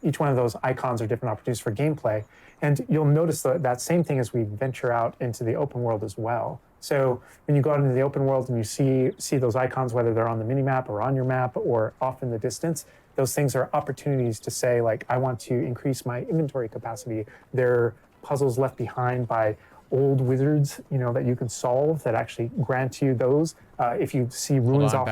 Each one of those icons are different opportunities for gameplay. And you'll notice that same thing as we venture out into the open world as well. So when you go out into the open world and you see those icons, whether they're on the mini-map or on your map or off in the distance, those things are opportunities to say, like, I want to increase my inventory capacity. They're puzzles left behind by old wizards, that you can solve that actually grant you those. If you see ruins off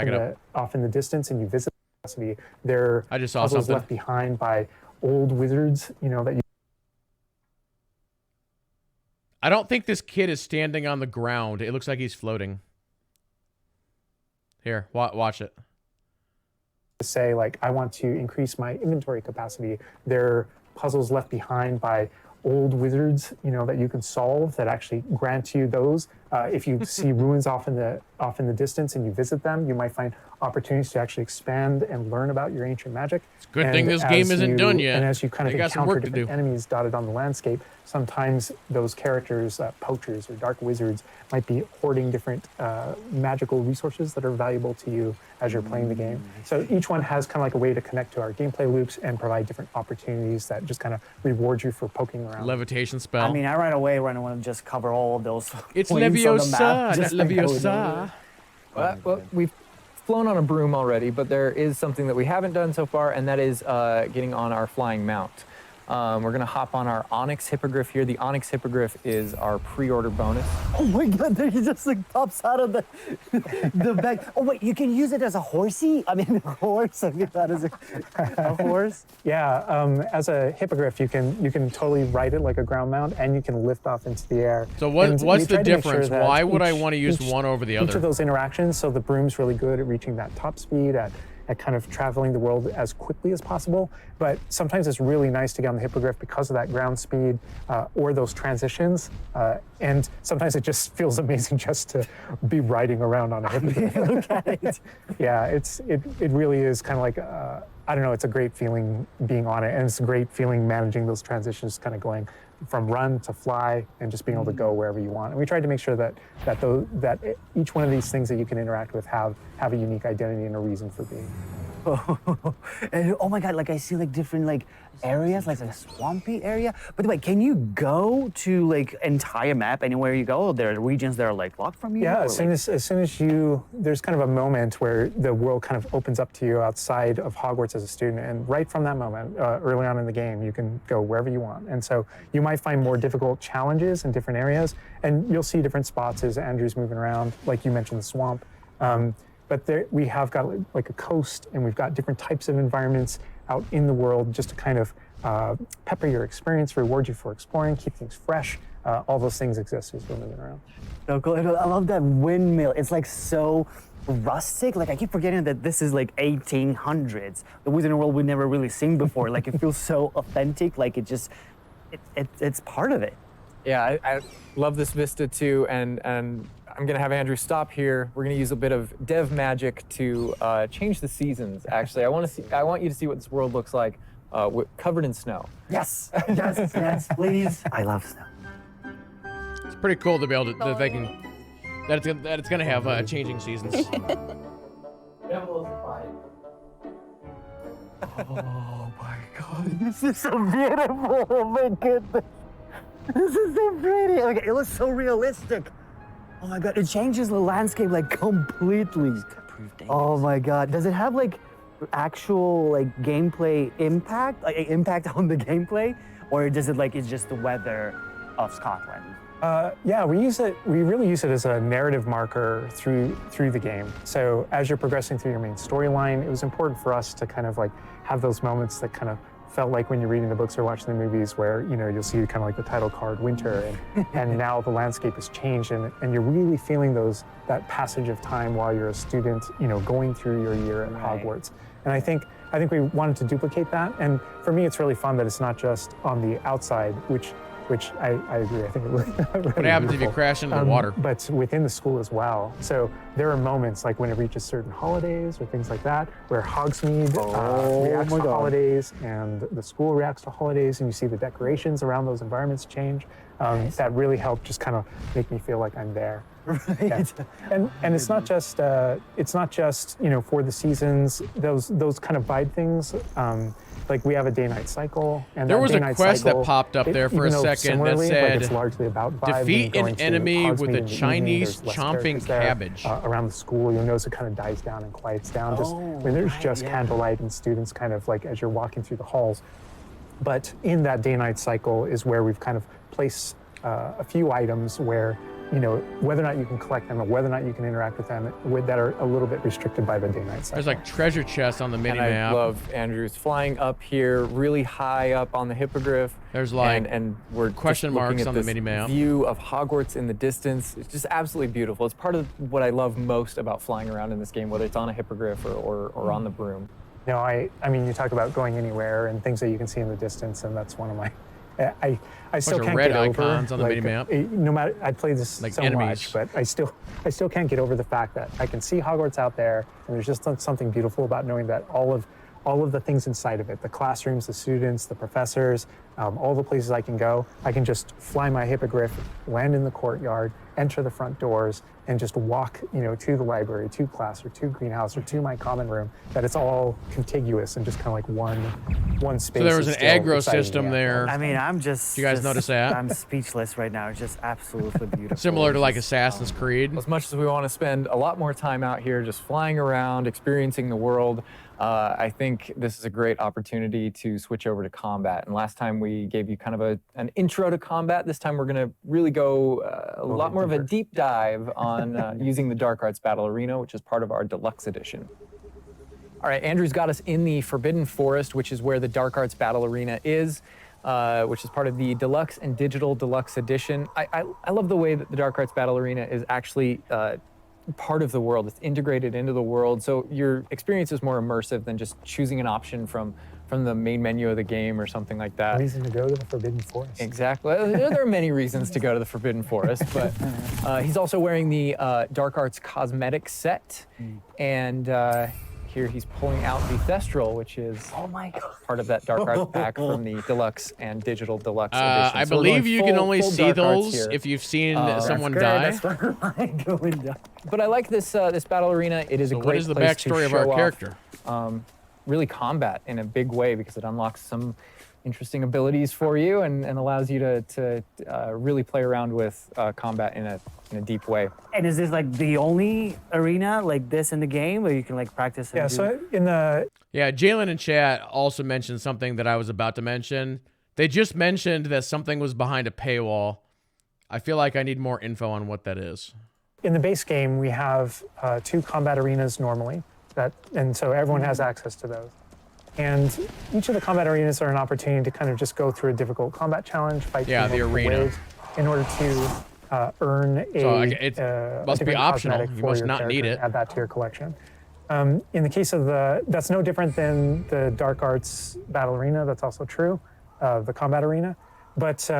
in the distance and you visit capacity, they're puzzles left behind by old wizards, that you. I don't think this kid is standing on the ground. It looks like he's floating. Here, watch it. To say, like, I want to increase my inventory capacity. They're puzzles left behind by old wizards, that you can solve that actually grant you those. If you see ruins off in the distance and you visit them, you might find opportunities to actually expand and learn about your ancient magic. It's a good thing this game isn't done yet. And as you kind of They got some encounter work to different do. enemies dotted on the landscape, sometimes those characters, poachers or dark wizards, might be hoarding different magical resources that are valuable to you as you're playing the game. So each one has kind of like a way to connect to our gameplay loops and provide different opportunities that just kind of reward you for poking around. Levitation spell. I mean, I right away want to just cover all of those. It's points on the Leviosa, map, not just like going Leviosa. Well, we've flown on a broom already, but there is something that we haven't done so far, and that is getting on our flying mount. We're going to hop on our Onyx Hippogriff here. The Onyx Hippogriff is our pre-order bonus. Oh my god, there he just like pops out of the bag. Oh wait, you can use it as a horsey? I mean, a horse. I mean, that is a horse. Yeah, as a hippogriff, you can totally ride it like a ground mount, and you can lift off into the air. So And what's we the try to make difference? sure that Why would I want to use one over the other? Each of those interactions, so the broom's really good at reaching that top speed, at kind of traveling the world as quickly as possible. But sometimes it's really nice to get on the hippogriff because of that ground speed or those transitions. And sometimes it just feels amazing just to be riding around on a hippogriff. Look at it. Yeah, it really is kind of like, I don't know, it's a great feeling being on it. And it's a great feeling managing those transitions, kind of going from run to fly and just being able to go wherever you want. And we tried to make sure that each one of these things that you can interact with have a unique identity and a reason for being. And, oh my god, like I see like different like areas, like a swampy area. By the way, can you go to like entire map anywhere you go? There are regions that are like locked from you? Yeah, or, as soon as you, there's kind of a moment where the world kind of opens up to you outside of Hogwarts as a student, and right from that moment, early on in the game, you can go wherever you want. And so you might find more difficult challenges in different areas, and you'll see different spots as Andrew's moving around, like you mentioned, the swamp. But there, we have got like a coast, and we've got different types of environments out in the world just to kind of pepper your experience, reward you for exploring, keep things fresh. All those things exist as we're moving around. So cool. I love that windmill. It's like so rustic. Like I keep forgetting that this is like 1800s. The Wizarding World we've never really seen before. Like it feels so authentic. Like it's part of it. Yeah, I love this vista too, and I'm gonna have Andrew stop here. We're gonna use a bit of dev magic to change the seasons. Actually, I want you to see what this world looks like, covered in snow. Yes, yes, yes, please. I love snow. It's pretty cool to be able to that it's gonna have changing seasons. Oh my god, this is so beautiful. Oh my goodness. This is so pretty. Like, it looks so realistic. Oh my god, it changes the landscape like completely. Oh my god. Does it have like actual like gameplay impact? Like impact on the gameplay? Or does it like it's just the weather of Scotland? Yeah, we really use it as a narrative marker through the game. So as you're progressing through your main storyline, it was important for us to kind of like have those moments that kind of felt like when you're reading the books or watching the movies where, you know, you'll see kind of like the title card, winter, and now the landscape has changed and you're really feeling that passage of time while you're a student, you know, going through your year at Hogwarts. And I think we wanted to duplicate that. And for me, it's really fun that it's not just on the outside, which I agree. I think it really What happens if you crash into the water? But within the school as well. So there are moments like when it reaches certain holidays or things like that, where Hogsmeade reacts to holidays and the school reacts to holidays, and you see the decorations around those environments change. That really helped just kind of make me feel like I'm there. Right. Yeah. And it's not just you know, for the seasons, those kind of vibe things. Like we have a day-night cycle, and there was a quest cycle, that popped up there for a second that said, it's largely about vibe, defeat an enemy with a Hogsmeade in the evening, Chinese there's less chomping characters there. cabbage. Around the school, you'll notice it kind of dies down and quiets down. Just when there's just candlelight and students kind of like as you're walking through the halls. But in that day-night cycle is where we've kind of placed a few items where, you know, whether or not you can collect them or whether or not you can interact with them that are a little bit restricted by the day-night cycle. There's like treasure chests on the mini and map. I love Andrew's flying up here, really high up on the hippogriff. There's like and we're question marks on the mini map. View of Hogwarts in the distance. It's just absolutely beautiful. It's part of what I love most about flying around in this game, whether it's on a hippogriff or on the broom. No, I mean, you talk about going anywhere and things that you can see in the distance, and that's one of my I still Bunch of can't red get over icons on the like, mini-map. No matter, I play this Like so enemies. much, but I still can't get over the fact that I can see Hogwarts out there, and there's just something beautiful about knowing that all of the things inside of it, the classrooms, the students, the professors, all the places I can go, I can just fly my hippogriff, land in the courtyard, enter the front doors, and just walk, to the library, to class, or to greenhouse, or to my common room. That it's all contiguous and just kind of like one space. So there was is an still aggro exciting system me. there. I mean, I'm just. Did you guys notice that? I'm speechless right now. It's just absolutely beautiful. Similar to like Assassin's Creed. As much as we want to spend a lot more time out here just flying around, experiencing the world, I think this is a great opportunity to switch over to combat. And last time we gave you kind of an intro to combat. This time we're going to really go a lot more of a deep dive on using the Dark Arts Battle Arena, which is part of our deluxe edition. All right, Andrew's got us in the Forbidden Forest, which is where the Dark Arts Battle Arena is, which is part of the Deluxe and Digital Deluxe Edition. I love the way that the Dark Arts Battle Arena is actually part of the world. It's integrated into the world, so your experience is more immersive than just choosing an option from the main menu of the game or something like that. Reason to go to the Forbidden Forest. Exactly. There are many reasons to go to the Forbidden Forest, but he's also wearing the Dark Arts cosmetic set, and here he's pulling out the Thestral, which is part of that Dark Arts pack from the Deluxe and Digital Deluxe edition. I So we're believe going you can only full see Dark Arts those here. if you've seen someone That's die. where I'm going down. But I like this this battle arena. It is So a what great is the place backstory to of our show off, character? really combat in a big way, because it unlocks some interesting abilities for you and allows you to really play around with combat in a deep way. And is this like the only arena like this in the game where you can like practice? And Yeah, do- so in the Yeah, Jalen in chat also mentioned something that I was about to mention. They just mentioned that something was behind a paywall. I feel like I need more info on what that is. In the base game, we have 2 combat arenas normally, and so everyone has access to those. And each of the combat arenas are an opportunity to kind of just go through a difficult combat challenge, fight Yeah, through the multiple arena. waves in order to earn So a it must be different optional. cosmetic You for must your not need character it. and add that to your collection. In the case of that's no different than the Dark Arts Battle Arena. That's also true, the combat arena. But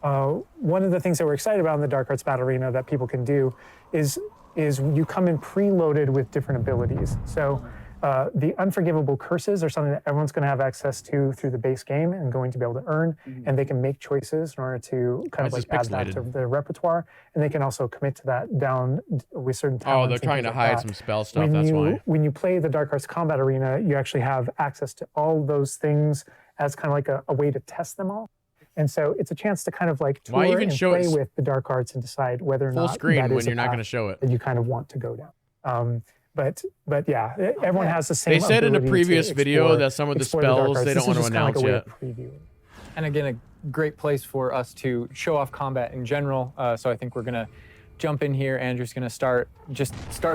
one of the things that we're excited about in the Dark Arts Battle Arena that people can do is you come in preloaded with different abilities. So the unforgivable curses are something that everyone's going to have access to through the base game and going to be able to earn, and they can make choices in order to kind of Why like is add this that to pixelated? their repertoire, and they can also commit to that down with certain talents. Oh, they're and trying things to like hide that. some spell stuff, that's why. When you play the Dark Arts Combat Arena, you actually have access to all those things as kind of like a way to test them all. And so it's a chance to kind of like Why tour even and show play it with the Dark Arts and decide whether or full not screen that when is a you're not path going to show it? that you kind of want to go down. But yeah, everyone has the same. They said in a ability to previous video explore- that some of the explore Dark spells Arts. they This don't is want to just kinda like announce a way of previewing. And again, a great place for us to show off combat in general. So I think we're gonna jump in here. Andrew's gonna start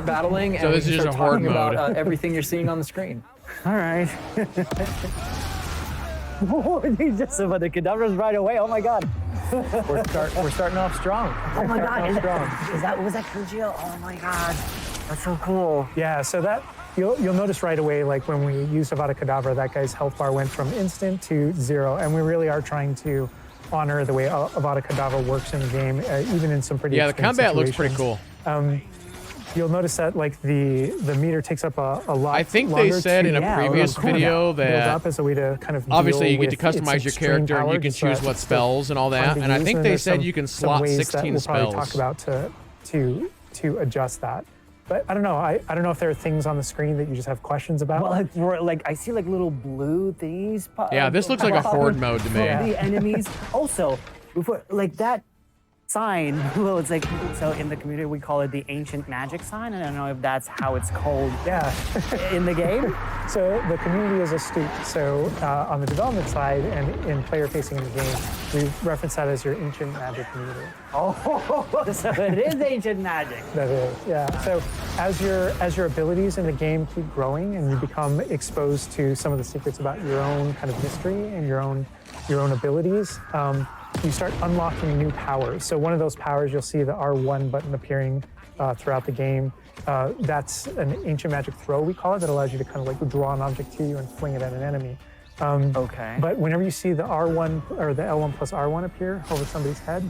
battling. So and this we is can just start a horde talking about mode. everything you're seeing on the screen. All right. He just said, but the cadavers right away. Oh my god. We're starting off strong. Oh my We're god. starting off Was that Kujio? Oh my god. That's so cool. Yeah, so that you'll notice right away, like when we used Avada Kedavra, that guy's health bar went from instant to 0, and we really are trying to honor the way Avada Kedavra works in the game, even in some pretty Yeah, the extreme combat looks pretty situations. cool. You'll notice that like the meter takes up a lot. I think they longer said to in a previous video build that up as a way to kind of obviously deal you get to with its customize your extreme character and power, you can just choose that what it's spells and all fun that. to And I use, think and they there's said you can some slot ways that 16 we'll probably spells. talk about to adjust that. But I don't know. I don't know if there are things on the screen that you just have questions about. Well, like I see like little blue things. Yeah, this looks like a horde mode to me. From the enemies. Also, before like that sign. Well, it's like so in the community we call it the ancient magic sign. I don't know if that's how it's called. Yeah. In the game. So the community is astute. So on the development side and in player facing in the game, we reference that as your ancient magic meter. Oh, so it is ancient magic. That is, yeah. So as your abilities in the game keep growing and you become exposed to some of the secrets about your own kind of mystery and your own abilities, you start unlocking new powers. So one of those powers, you'll see the R1 button appearing throughout the game. That's an ancient magic throw, we call it, that allows you to kind of like draw an object to you and fling it at an enemy. Okay. But whenever you see the R1 or the L1 plus R1 appear over somebody's head,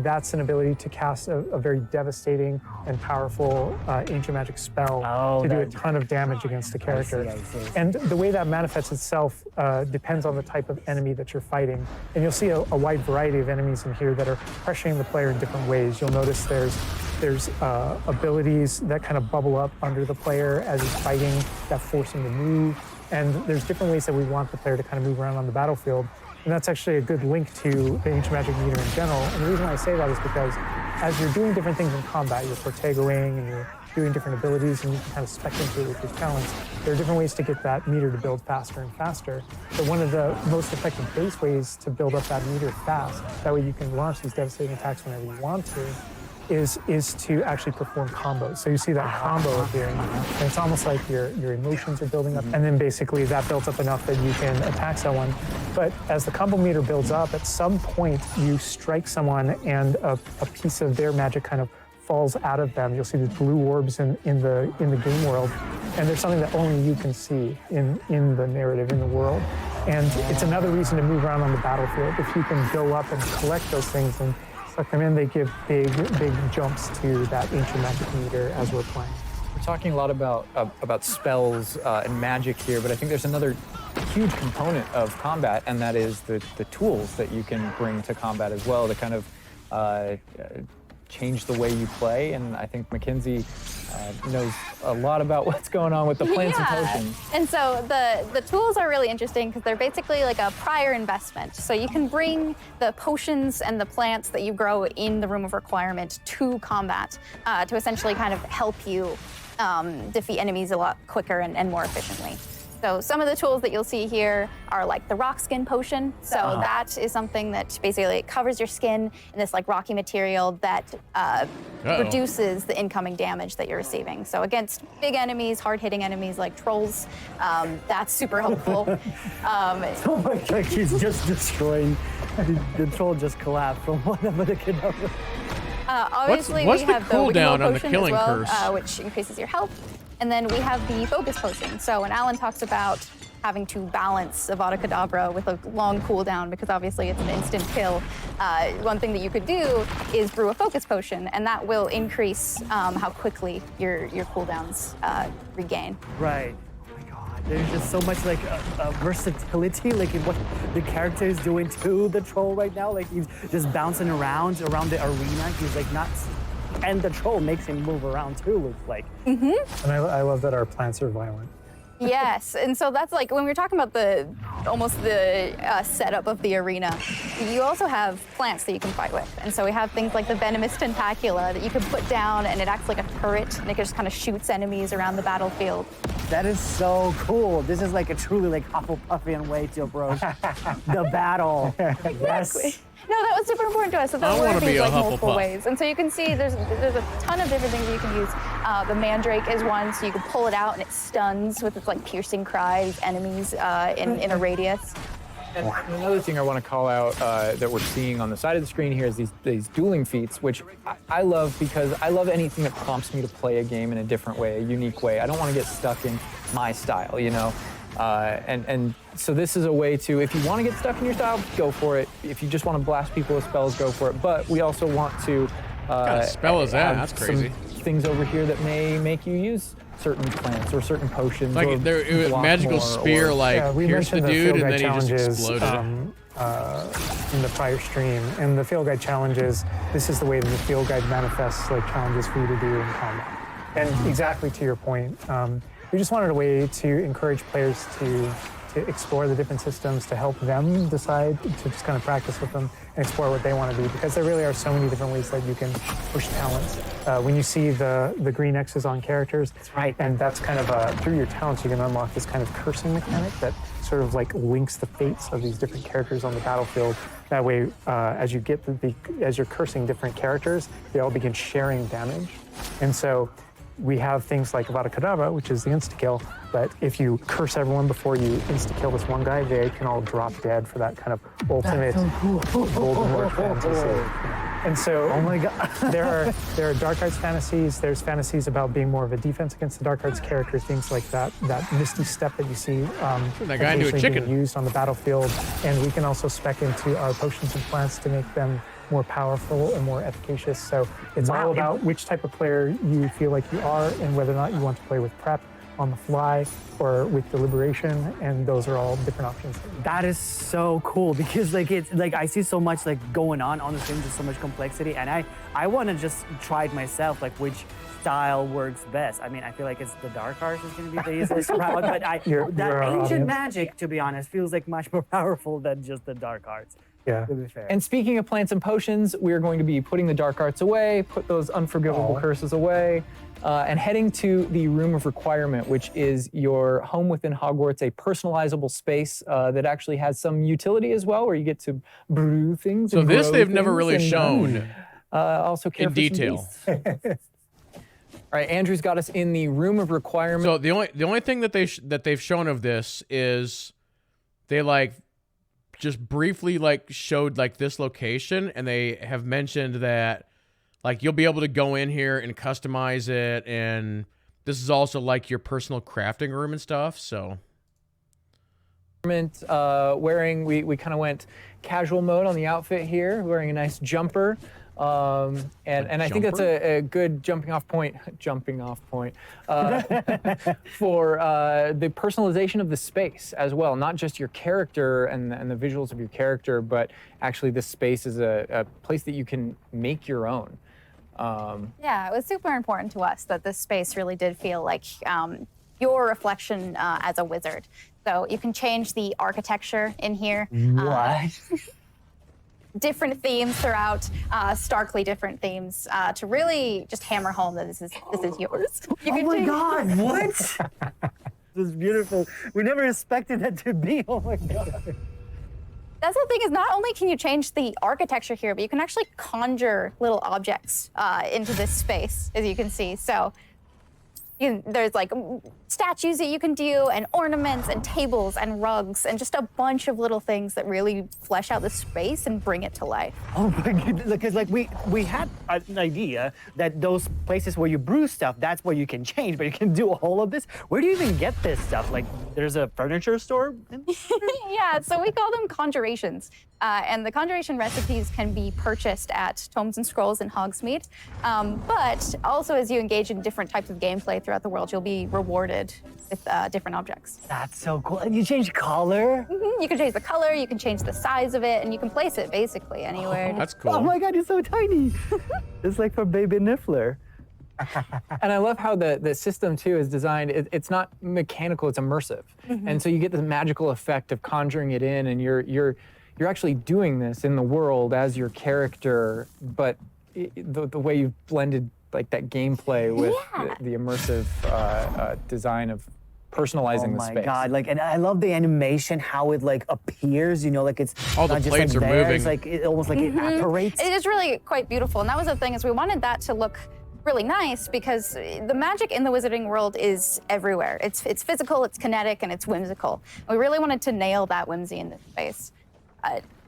that's an ability to cast a very devastating and powerful ancient magic spell to do a ton of damage against a character. I see. And the way that manifests itself depends on the type of enemy that you're fighting. And you'll see a wide variety of enemies in here that are pressuring the player in different ways. You'll notice there's abilities that kind of bubble up under the player as he's fighting that force him to move. And there's different ways that we want the player to kind of move around on the battlefield. And that's actually a good link to the ancient magic meter in general. And the reason why I say that is because as you're doing different things in combat, you're protegoing and you're doing different abilities and you can kind of spec into it with your talents, there are different ways to get that meter to build faster and faster. But one of the most effective base ways to build up that meter fast, that way you can launch these devastating attacks whenever you want to, is to actually perform combos. So you see that combo appearing, and it's almost like your emotions are building up, and then basically that builds up enough that you can attack someone. But as the combo meter builds up, at some point you strike someone and a piece of their magic kind of falls out of them. You'll see these blue orbs in the game world, and there's something that only you can see in the narrative, in the world. And it's another reason to move around on the battlefield. If you can go up and collect those things and suck them in, they give big jumps to that ancient magic meter as we're playing. We're talking a lot about spells and magic here, but I think there's another huge component of combat, and that is the tools that you can bring to combat as well to kind of change the way you play. And I think Mackenzie knows a lot about what's going on with the plants and potions. And so the tools are really interesting because they're basically like a prior investment. So you can bring the potions and the plants that you grow in the Room of Requirement to combat to essentially kind of help you defeat enemies a lot quicker and more efficiently. So some of the tools that you'll see here are like the rock skin potion. So that is something that basically covers your skin in this like rocky material that reduces the incoming damage that you're receiving. So against big enemies, hard-hitting enemies like trolls, that's super helpful. So much like he's just destroying. The troll just collapsed from one of the cadavers. Obviously, what's we the have the cooldown Wiggle on the potion killing as well, curse? which increases your health. And then we have the focus potion. So when Alan talks about having to balance Avada Kedavra with a long cooldown, because obviously it's an instant kill, one thing that you could do is brew a focus potion, and that will increase how quickly your cooldowns regain. Right. Oh my God. There's just so much like versatility, like in what the character is doing to the troll right now. Like he's just bouncing around the arena. He's like not. And the troll makes him move around too, looks like. And I love that our plants are violent. Yes, and so that's like when we're talking about the setup of the arena, you also have plants that you can fight with. And so we have things like the venomous tentacula that you can put down, and it acts like a turret, and it just kind of shoots enemies around the battlefield. That is so cool. This is like a truly like Hufflepuffian way to approach the battle. Exactly. No, that was super important to us. So there were these like multiple ways, and so you can see there's a ton of different things that you can use. The mandrake is one, so you can pull it out and it stuns with its like piercing cry these enemies in a radius. And another thing I want to call out that we're seeing on the side of the screen here is these dueling feats, which I love because I love anything that prompts me to play a game in a different way, a unique way. I don't want to get stuck in my style, you know? And so this is a way to, if you want to get stuck in your style, go for it. If you just want to blast people with spells, go for it. But we also want to what kind of spell is that? That's crazy. Things over here that may make you use certain plants or certain potions. Like or it was magical spear, like pierced the dude, and then he just exploded. In the prior stream, and the field guide challenges, this is the way that the field guide manifests like challenges for you to do in combat. And exactly to your point, we just wanted a way to encourage players to explore the different systems, to help them decide, to just kind of practice with them and explore what they want to do, because there really are so many different ways that you can push talents. When you see the green X's on characters, that's right, and that's kind of through your talents you can unlock this kind of cursing mechanic that sort of like links the fates of these different characters on the battlefield. That way, as you're cursing different characters, they all begin sharing damage. And so we have things like Avada Kedavra, which is the insta-kill, but if you curse everyone before you insta-kill this one guy, they can all drop dead for that kind of ultimate golden war fantasy. And so, oh my god, there are dark arts fantasies. There's fantasies about being more of a defense against the dark arts character, things like that misty step that you see that guy into a chicken being used on the battlefield. And we can also spec into our potions and plants to make them more powerful and more efficacious. So it's all about which type of player you feel like you are and whether or not you want to play with prep on the fly or with deliberation, and those are all different options. That is so cool because like it's like I see so much like going on the stream, just so much complexity, and I want to just try it myself, like which style works best. I mean, I feel like it's the dark arts is going to be the easiest route, but that ancient magic, to be honest, feels like much more powerful than just the dark arts. Yeah. To be fair. And speaking of plants and potions, we are going to be putting the dark arts away, put those unforgivable curses away, and heading to the Room of Requirement, which is your home within Hogwarts, a personalizable space that actually has some utility as well, where you get to brew things. So and this grow they've never things really and, shown also care in for some detail. beasts. All right, Andrew's got us in the Room of Requirement. So the only thing that they've shown of this is they like just briefly like showed like this location, and they have mentioned that like you'll be able to go in here and customize it, and this is also like your personal crafting room and stuff. So wearing we kind of went casual mode on the outfit here, wearing a nice jumper. And I think that's a good jumping off point for the personalization of the space as well. Not just your character and the visuals of your character, but actually this space is a place that you can make your own. Yeah, it was super important to us that this space really did feel like your reflection as a wizard. So you can change the architecture in here. What? Different themes throughout, starkly different themes, to really just hammer home that this is yours. You Oh my God! What? This is beautiful. We never expected that to be. Oh my God. That's the thing, is not only can you change the architecture here, but you can actually conjure little objects into this space, as you can see. So there's like statues that you can do, and ornaments and tables and rugs and just a bunch of little things that really flesh out the space and bring it to life. Oh my goodness, because like we had an idea that those places where you brew stuff, that's where you can change, but you can do all of this. Where do you even get this stuff? Like there's a furniture store? Yeah, so we call them conjurations. And the conjuration recipes can be purchased at Tomes and Scrolls in Hogsmeade. But also as you engage in different types of gameplay throughout the world, you'll be rewarded with different objects. That's so cool. And you change color? You can change the color, you can change the size of it, and you can place it basically anywhere. Oh, that's cool. Oh my God, it's so tiny. It's like for Baby Niffler. And I love how the system too is designed. It's not mechanical, it's immersive. And so you get the magical effect of conjuring it in, and you're actually doing this in the world as your character, but the way you've blended like that gameplay with the immersive design of personalizing the space. Oh my God, like, and I love the animation, how it like appears, you know, like it's all not the just plates like are there, moving. it's like it almost like it apparates. It is really quite beautiful, and that was the thing, is we wanted that to look really nice because the magic in the wizarding world is everywhere. It's physical, it's kinetic, and it's whimsical. We really wanted to nail that whimsy in this space.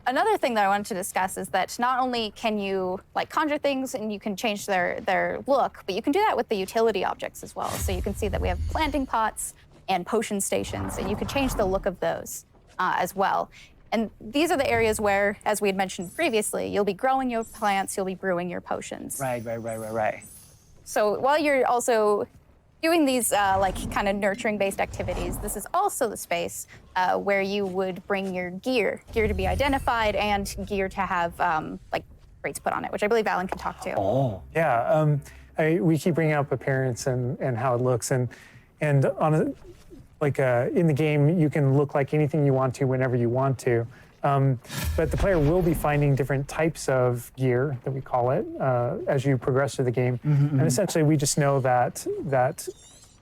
Another thing that I wanted to discuss is that not only can you like conjure things and you can change their look, but you can do that with the utility objects as well. So you can see that we have planting pots and potion stations, and you can change the look of those as well. And these are the areas where, as we had mentioned previously, you'll be growing your plants, you'll be brewing your potions. Right. So while you're also doing these like kind of nurturing-based activities, this is also the space where you would bring your gear to be identified and gear to have like rates put on it, which I believe Alan can talk to. Oh. Yeah, we keep bringing up appearance and how it looks, and on a, like in the game, you can look like anything you want to whenever you want to. But the player will be finding different types of gear, that we call it, as you progress through the game. And essentially, we just know that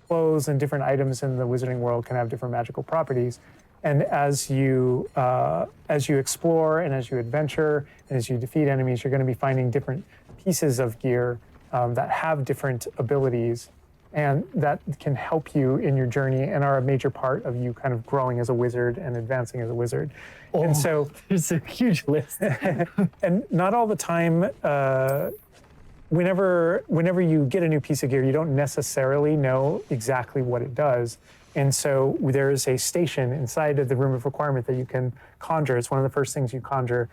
clothes and different items in the wizarding world can have different magical properties. And as you explore and as you adventure and as you defeat enemies, you're going to be finding different pieces of gear that have different abilities. and that can help you in your journey and are a major part of you kind of growing as a wizard and advancing as a wizard. And so there's a huge list. and not all the time, whenever you get a new piece of gear, you don't necessarily know exactly what it does. And so there's a station inside of the room of requirement that you can conjure. It's one of the first things you conjure,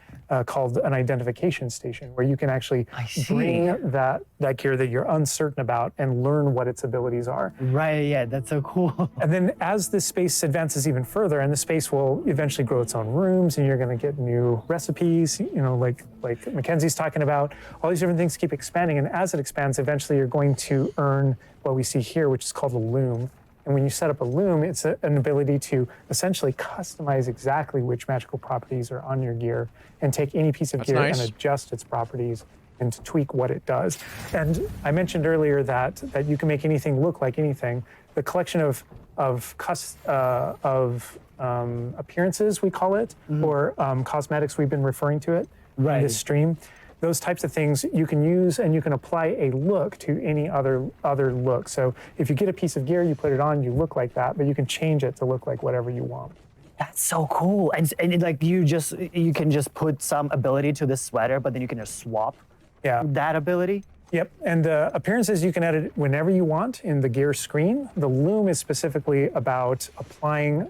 called an identification station, where you can actually bring that gear that you're uncertain about and learn what its abilities are. Right, yeah, that's so cool. And then as the space advances even further, and the space will eventually grow its own rooms, and you're going to get new recipes, like Mackenzie's talking about, all these different things keep expanding. And as it expands, eventually you're going to earn what we see here, which is called a loom. And when you set up a loom, it's an ability to essentially customize exactly which magical properties are on your gear and take any piece of gear and adjust its properties and to tweak what it does. And I mentioned earlier that you can make anything look like anything. The collection of appearances, we call it, or cosmetics, we've been referring to it in this stream. Those types of things you can use, and you can apply a look to any other look. So if you get a piece of gear, you put it on, you look like that, but you can change it to look like whatever you want. That's so cool. And like you can just put some ability to this sweater, but then you can just swap that ability. Yep, and the appearances you can edit whenever you want in the gear screen. The loom is specifically about applying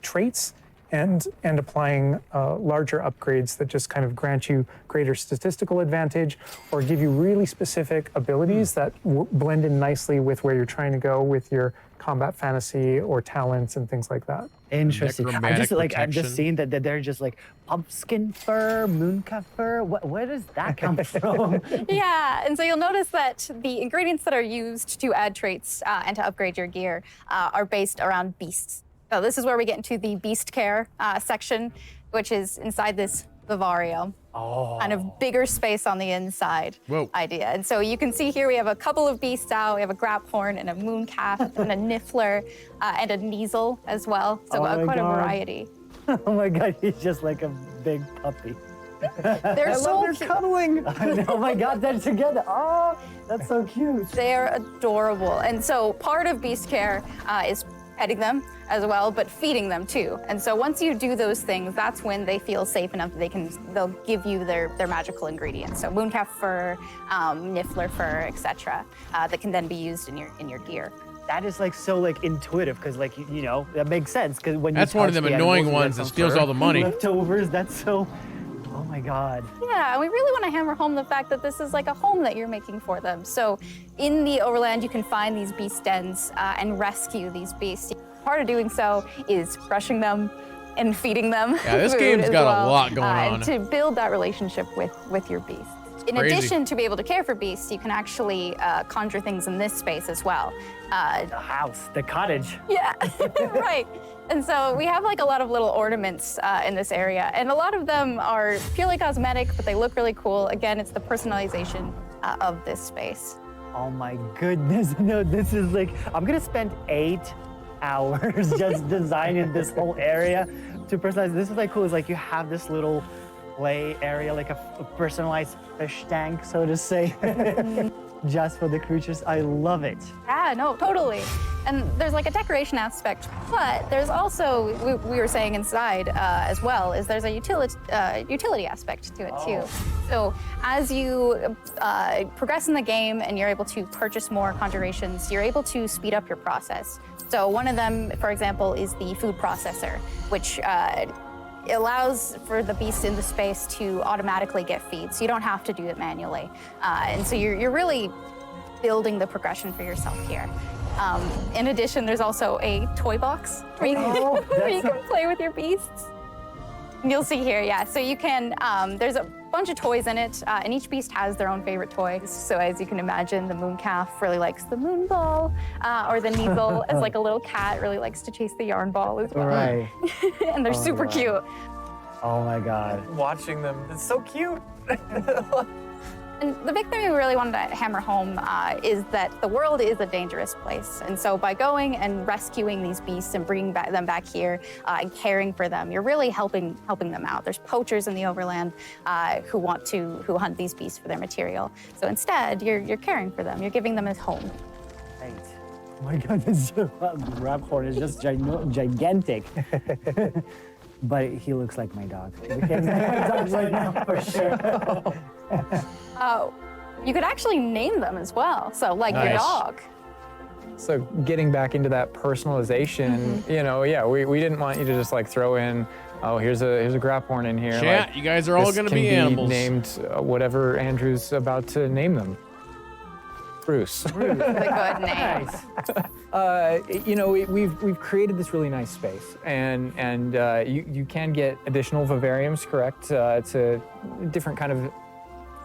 traits and applying larger upgrades that just kind of grant you greater statistical advantage or give you really specific abilities that blend in nicely with where you're trying to go with your combat fantasy or talents and things like that. Interesting. I'm just seeing that they're just like pumpkin fur, mooncalf fur. Where does that come from? Yeah, and so you'll notice that the ingredients that are used to add traits and to upgrade your gear are based around beasts. So this is where we get into the beast care section, which is inside this vivario. Kind of bigger space on the inside idea. And so you can see here we have a couple of beasts out. We have a graphorn and a mooncalf and a niffler and a kneasel as well. So quite a variety. Oh my God, he's just like a big puppy. They're so cuddling. Oh my God, they're together. Oh, that's so cute. They're adorable. And so part of beast care is petting them as well, but feeding them too. And so once you do those things, that's when they feel safe enough that they'll give you their magical ingredients. So mooncalf fur, niffler fur, etc. That can then be used in your gear. That is like so like intuitive because like that makes sense because when that's one of them annoying ones that steals all the money. Leftovers. That's so. Oh my God. Yeah, and we really want to hammer home the fact that this is like a home that you're making for them. So in the overland, you can find these beast dens and rescue these beasts. Part of doing so is brushing them and feeding them. Yeah, this game's got a lot going on. And to build that relationship with your beasts. In addition to be able to care for beasts, you can actually conjure things in this space as well. The house, the cottage. Yeah, right. And so we have like a lot of little ornaments in this area, and a lot of them are purely cosmetic, but they look really cool. Again, it's the personalization of this space. Oh my goodness, no, this is like, I'm gonna spend 8 hours just designing this whole area to personalize. This is like cool, it's like you have this little play area, like a personalized fish tank, so to say. Just for the creatures. I love it. Yeah, no, totally. And there's like a decoration aspect, but there's also, we were saying inside as well, is there's a utility aspect to it too. So as you progress in the game and you're able to purchase more conjurations, you're able to speed up your process. So one of them, for example, is the food processor, which allows for the beast in the space to automatically get feed, so you don't have to do it manually. And so you're really building the progression for yourself here. In addition, there's also a toy box where you can play with your beasts. You'll see here, yeah. So you can, there's a bunch of toys in it, and each beast has their own favorite toys. So as you can imagine, the mooncalf really likes the moon ball, or the kneasel, as like a little cat, really likes to chase the yarn ball as well. Right. And they're super cute. Oh my God. Watching them, it's so cute. And the big thing we really wanted to hammer home is that the world is a dangerous place. And so by going and rescuing these beasts and bringing them back here and caring for them, you're really helping them out. There's poachers in the overland who hunt these beasts for their material. So instead, you're caring for them. You're giving them a home. Right. Oh my God, this Raphorn is just gigantic. But he looks like my dog. My dog's right now, for sure. Oh, you could actually name them as well. So, like your dog. So getting back into that personalization, you know, yeah, we didn't want you to just like throw in, oh, here's a Graphorn in here. Chat, like, you guys are all going to be animals. Named whatever Andrew's about to name them. Bruce. That's a good name. You know, we've created this really nice space, and you can get additional vivariums, correct, to different kind of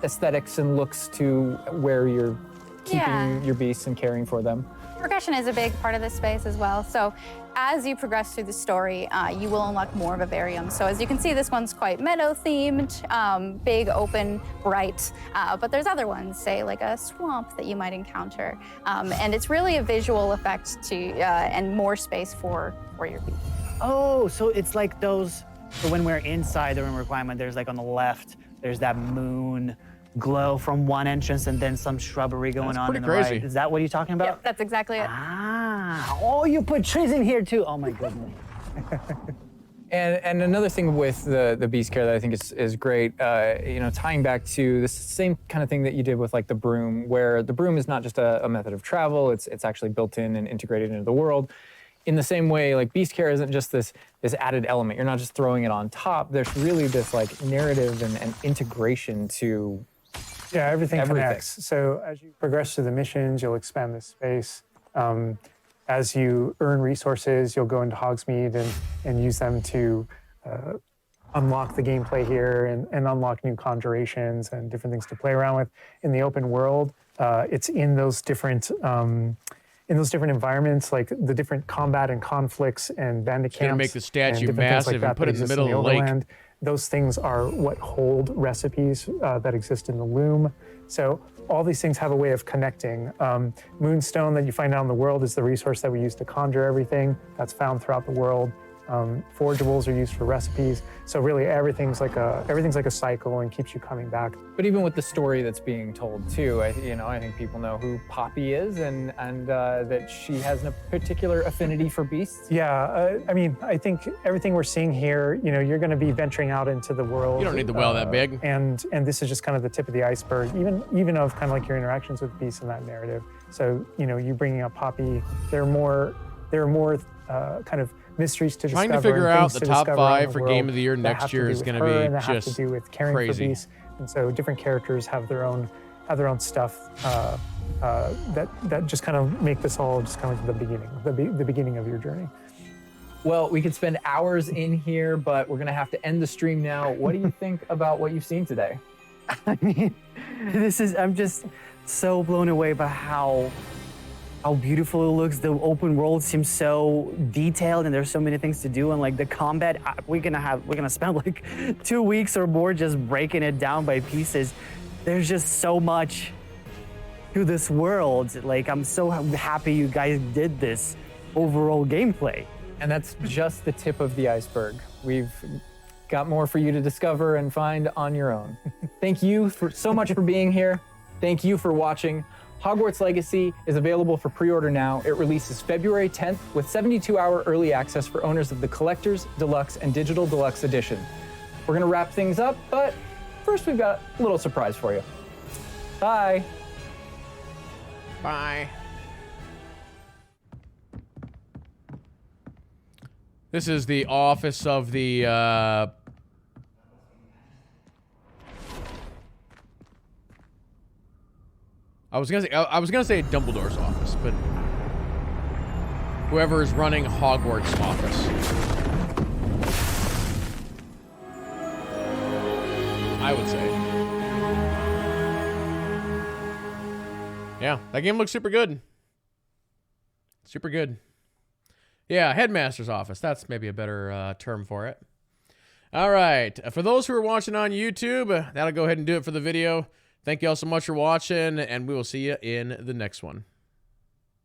aesthetics and looks to where you're keeping your beasts and caring for them. Progression is a big part of this space as well. So as you progress through the story, you will unlock more vivariums. So as you can see, this one's quite meadow-themed, big, open, bright. But there's other ones, say like a swamp that you might encounter. And it's really a visual effect to and more space for your beast. Oh, so it's like those, so when we're inside the room requirement, there's like on the left, there's that moon glow from one entrance and then some shrubbery going on in the right. Is that what you're talking about? Yep, that's exactly it. Ah, oh, you put trees in here too. Oh my goodness. And another thing with the beast care that I think is great, you know, tying back to this same kind of thing that you did with like the broom, where the broom is not just a method of travel, it's actually built in and integrated into the world. In the same way, like beast care isn't just this added element. You're not just throwing it on top. There's really this like narrative and integration to everything connects. So as you progress through the missions, you'll expand this space. As you earn resources, you'll go into Hogsmeade and use them to unlock the gameplay here and unlock new conjurations and different things to play around with. In the open world, it's in those different environments, like the different combat and conflicts and bandit camps. Gonna make the statue massive and put it in the middle of the lake. Those things are what hold recipes that exist in the loom. So all these things have a way of connecting. Moonstone that you find out in the world is the resource that we use to conjure everything. That's found throughout the world. Forageables are used for recipes. So really everything's like a cycle and keeps you coming back. But even with the story that's being told too, I think people know who Poppy is and that she has a particular affinity for beasts. Yeah, I mean, I think everything we're seeing here, you know, you're going to be venturing out into the world. You don't need the well that big. And this is just kind of the tip of the iceberg, even of kind of like your interactions with beasts in that narrative. So, you know, you bringing up Poppy, there are more kind of mysteries to discover. Trying to figure out the top 5 for world for Game of the Year next year is going to be that have to just do with caring crazy. for beasts. And so different characters have their own stuff that just kind of make this all just kind of the beginning of your journey. Well, we could spend hours in here, but we're going to have to end the stream now. What do you think about what you've seen today? I mean, I'm just so blown away by how beautiful it looks. The open world seems so detailed and there's so many things to do. And like the combat, we're gonna spend like 2 weeks or more just breaking it down by pieces. There's just so much to this world. Like, I'm so happy you guys did this overall gameplay. And that's just the tip of the iceberg. We've got more for you to discover and find on your own. Thank you so much for being here. Thank you for watching. Hogwarts Legacy is available for pre-order now. It releases February 10th with 72-hour early access for owners of the Collector's, Deluxe, and Digital Deluxe Edition. We're gonna wrap things up, but first we've got a little surprise for you. Bye. Bye. This is the office of the, I was gonna say Dumbledore's office, but whoever is running Hogwarts' office. I would say. Yeah, that game looks super good. Super good. Yeah, Headmaster's office. That's maybe a better term for it. All right. For those who are watching on YouTube, that'll go ahead and do it for the video. Thank you all so much for watching, and we will see you in the next one.